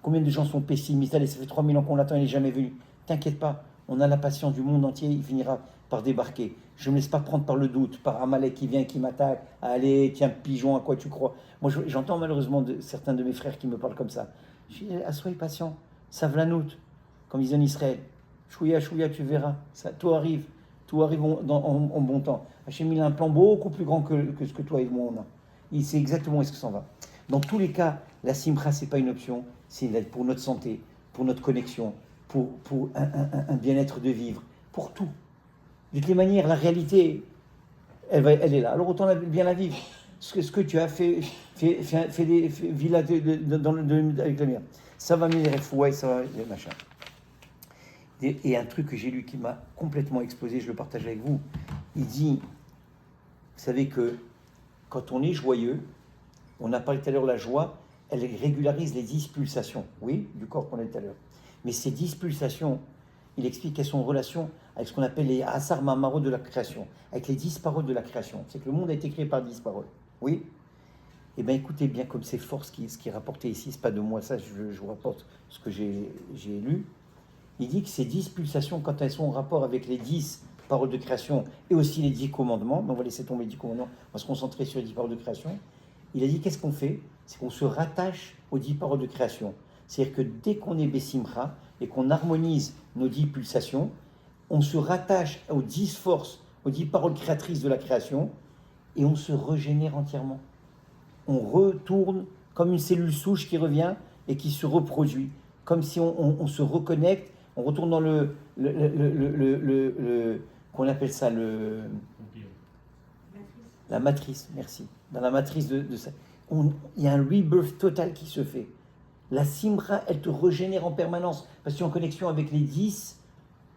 Speaker 2: combien de gens sont pessimistes? Allez, ça fait 3000 ans qu'on l'attend, il n'est jamais venu. T'inquiète pas, on a la patience du monde entier, il finira par débarquer. Je ne me laisse pas prendre par le doute, par Amalek qui vient, qui m'attaque. Allez, tiens, pigeon, à quoi tu crois? Moi, j'entends malheureusement certains de mes frères qui me parlent comme ça. Je dis, soyez patient, savlanout, comme ils disent en Israël. Chouïa, chouïa, tu verras, ça, tout arrive en bon temps. Hachem, il a un plan beaucoup plus grand que ce que toi et moi on a. Il sait exactement où est-ce que ça va. Dans tous les cas, la simcha, ce n'est pas une option, c'est pour notre santé, pour notre connexion, pour un bien-être de vivre, pour tout. De toutes les manières, la réalité, elle est là. Alors autant bien la vivre. Ce que tu as fait des villas avec la mienne. Ça va mener les fouets, ça va les machins. Et un truc que j'ai lu qui m'a complètement explosé, je le partage avec vous. Il dit, vous savez que quand on est joyeux, on a parlé tout à l'heure, la joie, elle régularise les 10 pulsations, oui, du corps qu'on a dit tout à l'heure. Mais ces 10 pulsations, il explique qu'elles sont en relation avec ce qu'on appelle les asar mamarot de la création, avec les 10 paroles de la création. C'est que le monde a été créé par 10 paroles, oui. Eh bien, écoutez bien comme c'est fort ce qui est rapporté ici, c'est pas de moi ça, je vous rapporte ce que j'ai lu. Il dit que ces 10 pulsations, quand elles sont en rapport avec les 10 paroles de création et aussi les 10 commandements, mais on va laisser tomber les 10 commandements, on va se concentrer sur les 10 paroles de création. Il a dit qu'est-ce qu'on fait? C'est qu'on se rattache aux 10 paroles de création. C'est-à-dire que dès qu'on est Bessimcha et qu'on harmonise nos 10 pulsations, on se rattache aux 10 forces, aux 10 paroles créatrices de la création et on se régénère entièrement. On retourne comme une cellule souche qui revient et qui se reproduit, comme si on se reconnecte. On retourne dans qu'on appelle ça la matrice, merci. Dans la matrice de ça. Il y a un rebirth total qui se fait. La simra, elle te régénère en permanence, parce que tu es en connexion avec les 10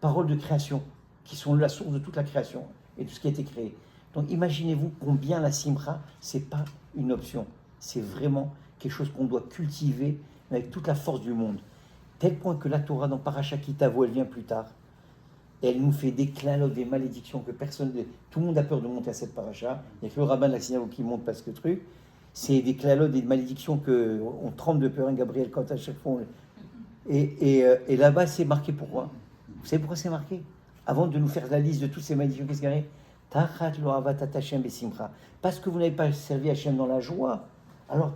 Speaker 2: paroles de création, qui sont la source de toute la création, et tout ce qui a été créé. Donc imaginez-vous combien la simra, c'est pas une option. C'est vraiment quelque chose qu'on doit cultiver avec toute la force du monde. Tel point que la Torah dans Parashat Kitavo, elle vient plus tard, et elle nous fait des clins, des malédictions que personne, tout le monde a peur de monter à cette paracha. Il n'y a que le rabbin de la synagogue qui monte parce que truc. C'est des clins, des malédictions qu'on tremble de peur, hein, Gabriel, quand à chaque fois. Et là-bas, c'est marqué pourquoi? Vous savez pourquoi c'est marqué? Avant de nous faire la liste de toutes ces malédictions, qu'est-ce qu'il y a? Tachat lo avat Hashem besimcha. Parce que vous n'avez pas servi Hashem dans la joie. Alors,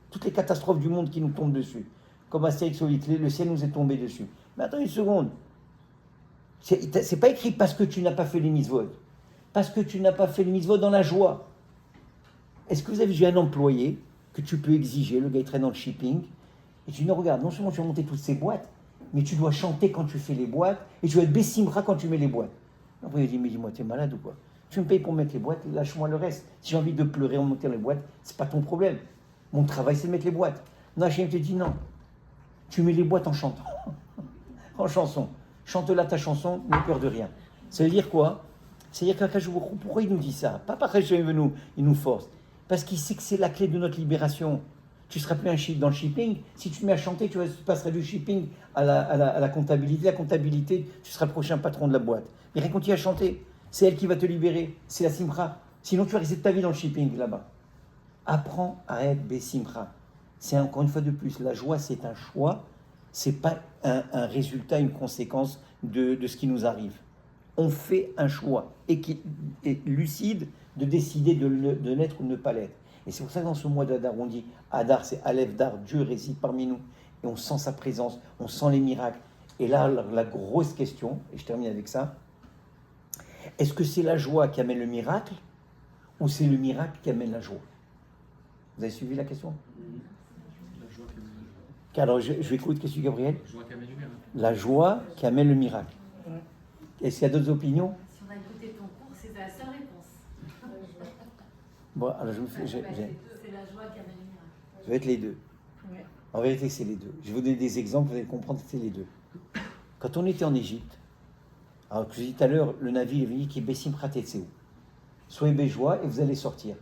Speaker 2: toutes les catastrophes du monde qui nous tombent dessus. Comme Astérix Obélix, le ciel nous est tombé dessus. Mais attends une seconde. C'est pas écrit parce que tu n'as pas fait les mitzvot. Parce que tu n'as pas fait les mitzvot dans la joie. Est-ce que vous avez vu un employé que tu peux exiger, le gars il traîne dans le shipping, et tu dis non, regarde, non seulement tu vas monter toutes ces boîtes, mais tu dois chanter quand tu fais les boîtes, et tu dois être bessimra quand tu mets les boîtes. Après il dit, mais dis-moi, t'es malade ou quoi? Tu me payes pour mettre les boîtes, lâche-moi le reste. Si j'ai envie de pleurer en montant les boîtes, c'est pas ton problème. Mon travail c'est de mettre les boîtes. Non, Hachem te dit non. Tu mets les boîtes en chantant, en chanson. Chante-la ta chanson, n'aie peur de rien. Ça veut dire quoi? C'est-à-dire pourquoi il nous dit ça? Pas parce qu'il nous force. Parce qu'il sait que c'est la clé de notre libération. Tu ne seras plus dans le shipping. Si tu te mets à chanter, tu passeras du shipping à la comptabilité. La comptabilité, tu seras le prochain patron de la boîte. Mais rien continue à chanter. C'est elle qui va te libérer. C'est la simcha. Sinon, tu vas rester ta vie dans le shipping là-bas. Apprends à être besimcha. C'est encore une fois de plus. La joie, c'est un choix. C'est pas un résultat, une conséquence de ce qui nous arrive. On fait un choix et qui est lucide de décider de l'être ou de ne pas l'être. Et c'est pour ça que dans ce mois d'Adar, on dit Adar, c'est Aleph Dar, Dieu réside parmi nous. Et on sent sa présence, on sent les miracles. Et là, la grosse question, et je termine avec ça, est-ce que c'est la joie qui amène le miracle ou c'est le miracle qui amène la joie? Vous avez suivi la question?
Speaker 5: La joie qui amène la joie.
Speaker 2: Alors, je vais écouter, qu'est-ce que tu dis, Gabriel?
Speaker 5: La joie qui amène le miracle.
Speaker 2: La joie qui amène le miracle. Est-ce qu'il y a d'autres opinions?
Speaker 4: Si on a écouté ton cours, c'est la seule réponse.
Speaker 2: Bon, alors je
Speaker 4: C'est la joie qui amène le miracle.
Speaker 2: je vais être les deux.
Speaker 3: Ouais.
Speaker 2: En vérité, c'est les deux. Je vais vous donner des exemples, vous allez comprendre que c'est les deux. Quand on était en Égypte, alors que je dis tout à l'heure, le navire est venu qui est Bessim Pratetseou. Soyez béjois et vous allez sortir.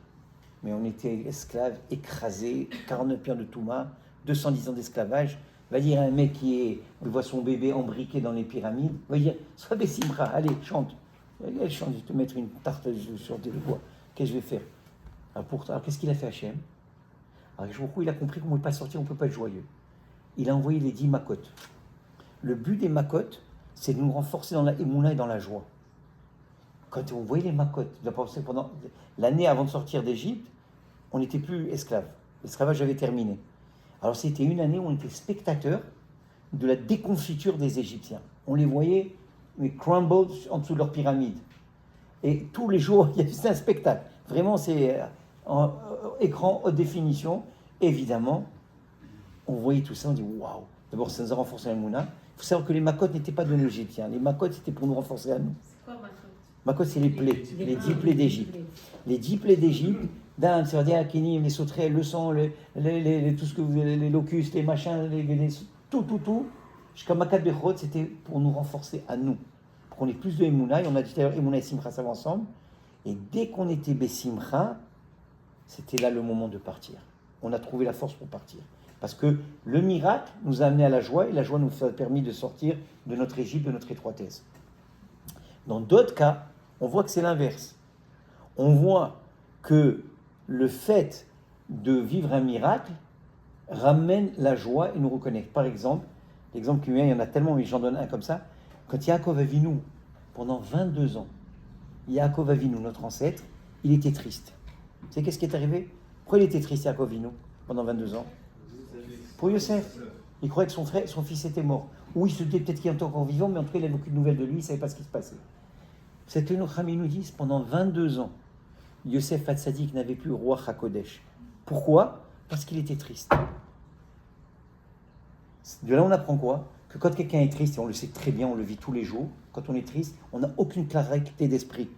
Speaker 2: Mais on était esclaves, écrasés, 49 pierres de Touma, 210 ans d'esclavage. Va dire à un mec qui voit son bébé embriqué dans les pyramides, va dire, sois Bessimra, allez, chante. Elle chante, je vais te mettre une tarte sur le bois. Qu'est-ce que je vais faire? Alors qu'est-ce qu'il a fait Hachem? Alors il a compris qu'on ne pouvait pas sortir, on ne peut pas être joyeux. Il a envoyé les 10 makotes. Le but des makotes, c'est de nous renforcer dans la émouna et dans la joie. Quand on voyait les makotes, pendant l'année avant de sortir d'Égypte, on n'était plus esclaves. L'esclavage avait terminé. Alors c'était une année où on était spectateurs de la déconfiture des Égyptiens. On les voyait mais crumbled en dessous de leur pyramide. Et tous les jours, il y avait un spectacle. Vraiment, c'est en écran haute définition. Évidemment, on voyait tout ça, on dit waouh. D'abord, ça nous a renforcé la mouna. Il faut savoir que les makotes n'étaient pas de nos Égyptiens. Les makotes, c'était pour nous renforcer à nous.
Speaker 4: C'est quoi ma faute?
Speaker 2: Makot, c'est les plaies, les 10 plaies d'Égypte. Les 10 plaies d'Égypte, Dan, Serdia, Kénim, les sauterelles, le sang, tout ce que vous les locustes, les machins, tout. Jusqu'à Makat Bechot, c'était pour nous renforcer à nous. Pour qu'on ait plus de Emouna. Et on a dit tout à l'heure, Emouna et Simcha, ça va ensemble. Et dès qu'on était Bessimcha, c'était là le moment de partir. On a trouvé la force pour partir. Parce que le miracle nous a amené à la joie, et la joie nous a permis de sortir de notre Égypte, de notre étroitesse. Dans d'autres cas, on voit que c'est l'inverse. On voit que le fait de vivre un miracle ramène la joie et nous reconnecte. Par exemple, l'exemple qui me vient, il y en a tellement, mais j'en donne un comme ça. Quand Yaakov Avinu, pendant 22 ans, Yaakov Avinu, notre ancêtre, il était triste. Vous savez qu'est-ce qui est arrivé? Pourquoi il était triste, Yaakov Avinu, pendant 22 ans? Pour Yosef. Il croyait que son fils était mort. Ou il se disait peut-être qu'il était encore vivant, mais en tout cas, il n'avait aucune nouvelle de lui, il ne savait pas ce qui se passait. Cette notre ami nous dit, pendant 22 ans, Yosef Hatzadik n'avait plus roi HaKodesh. Pourquoi? Parce qu'il était triste. De là, on apprend quoi? Que quand quelqu'un est triste, et on le sait très bien, on le vit tous les jours, quand on est triste, on n'a aucune clarté d'esprit,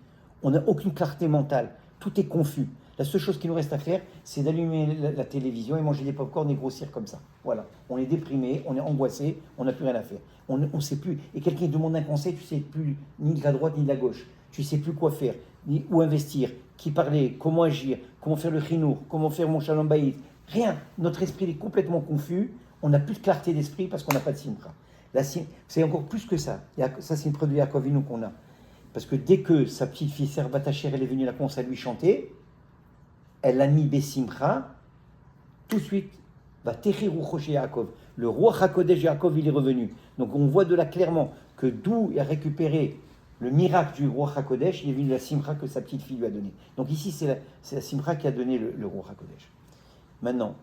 Speaker 2: on n'a aucune clarté mentale, tout est confus. La seule chose qui nous reste à faire, c'est d'allumer la télévision et manger des pop-corn et grossir comme ça. Voilà. On est déprimé, on est angoissé, on n'a plus rien à faire. On ne sait plus. Et quelqu'un te demande un conseil, tu ne sais plus ni de la droite ni de la gauche. Tu ne sais plus quoi faire, ni où investir, qui parler, comment agir, comment faire le chinour, comment faire mon shalom bayit. Rien. Notre esprit est complètement confus. On n'a plus de clarté d'esprit parce qu'on n'a pas de simcha. C'est encore plus que ça. Ça, c'est une preuve de Yaakov Avinu qu'on a. Parce que dès que sa petite fille Servatacher, elle est venue, la commence à lui chanter, elle a mis Bessimcha, tout de suite, va Techiru Choshe Yaakov. Le roi HaKodesh Yaakov, il est revenu. Donc on voit de là clairement que d'où il a récupéré le miracle du roi HaKodesh, il est venu de la Simcha que sa petite fille lui a donnée. Donc ici, c'est la Simcha qui a donné le roi HaKodesh. Maintenant,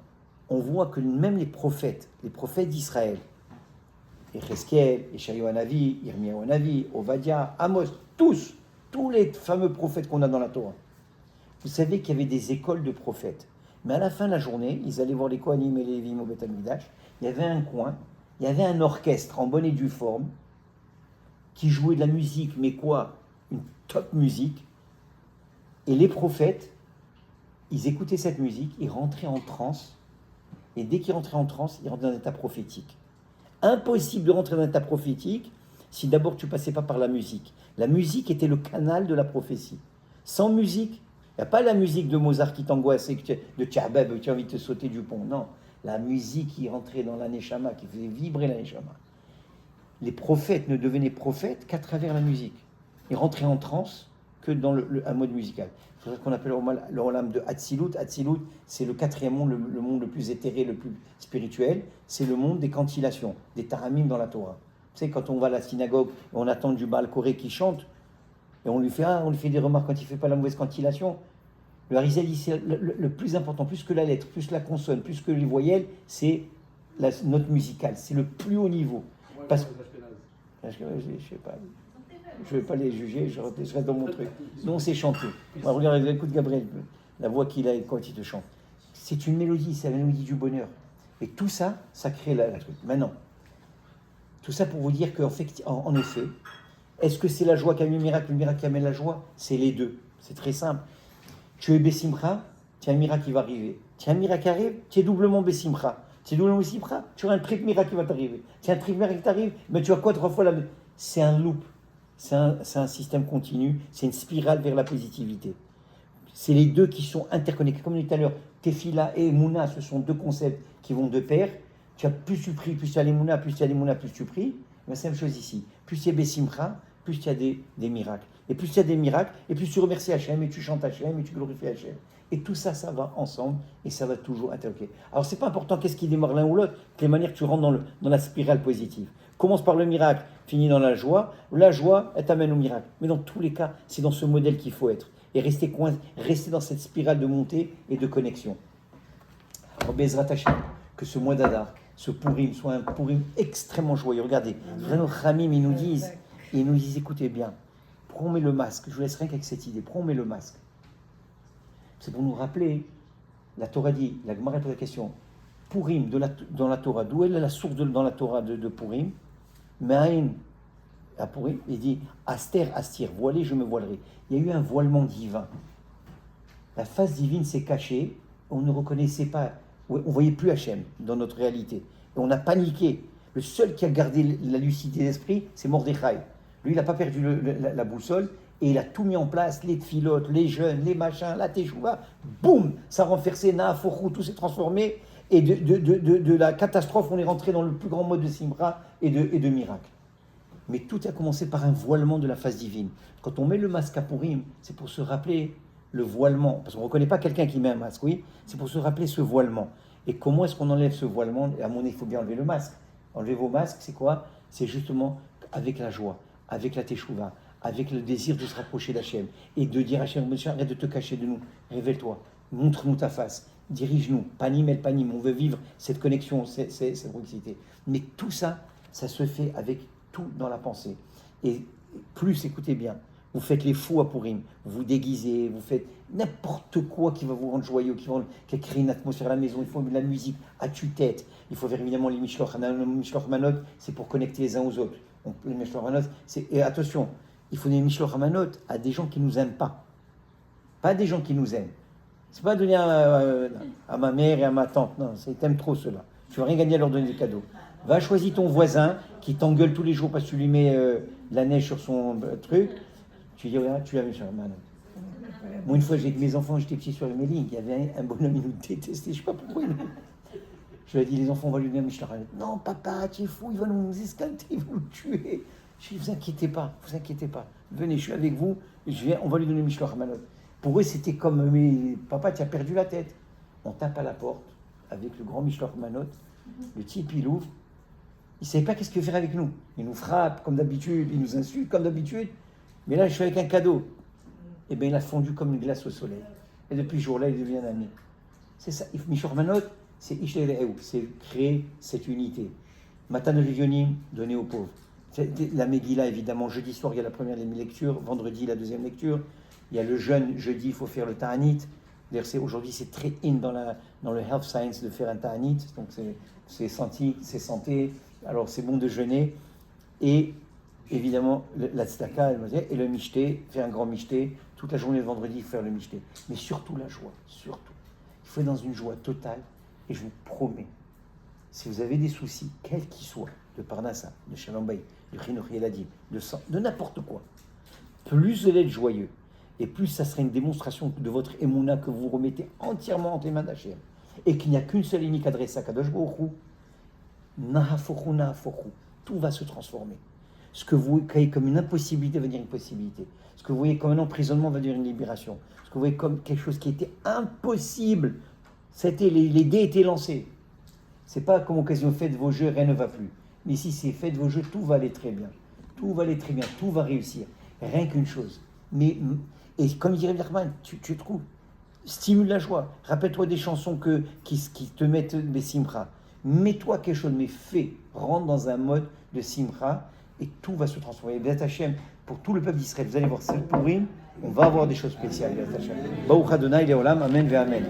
Speaker 2: on voit que même les prophètes d'Israël, Echeskel, Eshayahu Hanavi, Yirmiyahu Hanavi, Ovadia, Amos, tous les fameux prophètes qu'on a dans la Torah, vous savez qu'il y avait des écoles de prophètes. Mais à la fin de la journée, ils allaient voir les Kohanim et les Lévim au Beth Amikdash. Il y avait un coin, il y avait un orchestre en bonne et due forme qui jouait de la musique, mais quoi? Une top musique. Et les prophètes, ils écoutaient cette musique, ils rentraient en transe. Et dès qu'ils rentraient en transe, ils rentraient dans un état prophétique. Impossible de rentrer dans un état prophétique si d'abord tu passais pas par la musique. La musique était le canal de la prophétie. Sans musique, il n'y a pas la musique de Mozart qui t'angoissait, de Tchabeb, tu as envie de te sauter du pont. Non, la musique qui rentrait dans la Neshama, qui faisait vibrer la Neshama. Les prophètes ne devenaient prophètes qu'à travers la musique. Ils rentraient en transe que dans un mode musical. C'est ce qu'on appelle le rolam de Hatzilut. Hatzilut, c'est le 4e monde, le monde le plus éthéré, le plus spirituel. C'est le monde des cantillations, des taramim dans la Torah. Vous savez, quand on va à la synagogue, on attend du Baal Koré qui chante, et on lui fait des remarques quand il ne fait pas la mauvaise cantillation. Le Harizal dit c'est le plus important, plus que la lettre, plus la consonne, plus que les voyelles, c'est la note musicale. C'est le plus haut niveau. Parce que je sais pas. Je ne vais pas les juger, je reste dans mon truc. Nous, on sait chanter. Regarde, écoute Gabriel, la voix qu'il a quand il te chante. C'est une mélodie, c'est la mélodie du bonheur. Et tout ça, ça crée la truc. Maintenant, tout ça pour vous dire qu'en fait, en effet, est-ce que c'est la joie qui amène le miracle qui amène la joie? C'est les deux. C'est très simple. Tu es Bessimcha, tu as un miracle qui va arriver. Tu as un miracle qui arrive, tu es doublement Bessimcha. Tu es doublement Bessimcha, tu auras un triple miracle qui va t'arriver. Tu as un triple miracle qui t'arrive, mais tu as quoi 3 fois la même? C'est un loop. C'est un système continu, c'est une spirale vers la positivité. C'est les deux qui sont interconnectés. Comme je disais tout à l'heure, Tefila et Mouna, ce sont deux concepts qui vont de pair. Tu as plus tu pries, plus tu as les Mouna, plus tu as les Mouna, plus tu pries. Mais c'est la même chose ici. Plus tu es Bessimcha, plus tu as des miracles. Et plus tu as des miracles, et plus tu remercies Hachem, et tu chantes Hachem, et tu glorifies Hachem. Et tout ça, ça va ensemble, et ça va toujours interloquer. Alors, c'est pas important qu'est-ce qui démarre l'un ou l'autre, de quelle manière tu rentres dans la spirale positive. Commence par le miracle, finis dans la joie, elle t'amène au miracle. Mais dans tous les cas, c'est dans ce modèle qu'il faut être. Et rester dans cette spirale de montée et de connexion. Alors, Bezrat Hachem, que ce mois d'Adar, ce Purim, soit un Purim extrêmement joyeux. Regardez, nos Khamim, ils nous disent, écoutez bien, pourquoi on met le masque? Je vous laisse rien qu'avec cette idée. Pourquoi on met le masque? C'est pour nous rappeler, la Torah dit, la Gemara pose la question, Purim dans la Torah, d'où est la source dans la Torah de Purim? Me'ain, à Purim, il dit, Aster, Astir, voilé, je me voilerai. Il y a eu un voilement divin. La face divine s'est cachée, on ne reconnaissait pas, on ne voyait plus Hachem dans notre réalité. Et on a paniqué. Le seul qui a gardé la lucidité d'esprit, c'est Mordechai. Lui, il n'a pas perdu la boussole, et il a tout mis en place, les tfilotes, les jeûnes, les machins, la teshuva, boum, ça a renversé, Naafochou, tout s'est transformé, et de la catastrophe, on est rentré dans le plus grand mode de Simra et de miracle. Mais tout a commencé par un voilement de la face divine. Quand on met le masque à Purim, c'est pour se rappeler le voilement, parce qu'on ne reconnaît pas quelqu'un qui met un masque, oui, c'est pour se rappeler ce voilement. Et comment est-ce qu'on enlève ce voilement? Et à mon avis, il faut bien enlever le masque. Enlever vos masques, c'est quoi? C'est justement avec la joie, avec la teshuva, avec le désir de se rapprocher d'Hachem et de dire à Hachem, monsieur, arrête de te cacher de nous, révèle-toi, montre-nous ta face, dirige-nous, panim el panim, on veut vivre cette connexion, cette proximité. Mais tout ça, ça se fait avec tout dans la pensée. Et plus, écoutez bien, vous faites les fous à Purim, vous vous déguisez, vous faites n'importe quoi qui va vous rendre joyeux, qui va créer une atmosphère à la maison, il faut de la musique à tue-tête, il faut faire évidemment les Mishloch Manot, c'est pour connecter les uns aux autres. Les Mishloch Manot, et attention, il faut des Mishloch Manot à des gens qui ne nous aiment pas à des gens qui nous aiment. C'est pas donner à ma mère et à ma tante, non, t'aimes trop cela. Tu vas rien gagner à leur donner des cadeaux. Va choisir ton voisin qui t'engueule tous les jours parce que tu lui mets la neige sur son truc. Tu dis, regarde, tu l'as mis sur la main. Moi, une fois, j'ai avec mes enfants, j'étais petit sur les mailing, il y avait un bonhomme, il nous détestait, je sais pas pourquoi. Je lui ai dit, les enfants, on va lui donner un Michelin. Non, papa, tu es fou, il va nous escalter, il va nous tuer. Je lui ai dit, vous inquiétez pas. Venez, je suis avec vous, on va lui donner Michelin Ramanot. Pour eux, c'était comme, mais papa, tu as perdu la tête. On tape à la porte avec le grand Michelin Ramanot. Le type, il ouvre. Il ne savait pas qu'est-ce qu'il veut faire avec nous. Il nous frappe comme d'habitude, il nous insulte comme d'habitude. Mais là, je suis avec un cadeau. Et bien, il a fondu comme une glace au soleil. Et depuis ce jour-là, il devient un ami. C'est ça. Michelin Ramanot, c'est Ishlerehu, c'est créer cette unité. Matan Rivionim, donner aux pauvres. La Megillah, évidemment, jeudi soir, il y a la première lecture, vendredi, la deuxième lecture. Il y a le jeûne, jeudi, il faut faire le Ta'anit. D'ailleurs, aujourd'hui, c'est très in dans le health science de faire un Ta'anit. Donc, c'est santé. Alors, c'est bon de jeûner. Et évidemment, la tzedaka, et le mishté, faire un grand mishté. Toute la journée de vendredi, faire le mishté. Mais surtout la joie, surtout. Il faut être dans une joie totale. Et je vous promets, si vous avez des soucis, quels qu'ils soient, de Parnassa, de Shalom Bayit, de Chinuch Yeladim, de n'importe quoi, plus vous allez être joyeux, et plus ça sera une démonstration de votre émouna que vous remettez entièrement entre les mains d'Hachem, et qu'il n'y a qu'une seule et unique adresse à Kadosh Baruch Hu, Nahafochu, tout va se transformer. Ce que vous voyez comme une impossibilité va devenir une possibilité. Ce que vous voyez comme un emprisonnement va devenir une libération. Ce que vous voyez comme quelque chose qui était impossible, les dés étaient lancés. C'est pas comme occasion, faites vos jeux, rien ne va plus. Mais ici, c'est faites vos jeux, tout va aller très bien. Tout va réussir. Rien qu'une chose. Et comme dirait Birman, tu trouves, stimule la joie. Rappelle-toi des chansons qui te mettent des simcha. Mets-toi quelque chose, mais fais. Rentre dans un mode de simcha et tout va se transformer. Béat Hashem, pour tout le peuple d'Israël, vous allez voir, c'est le Purim, on va avoir des choses spéciales. Béat Hashem. Baruch Adonai Leolam, Amen ve Amen.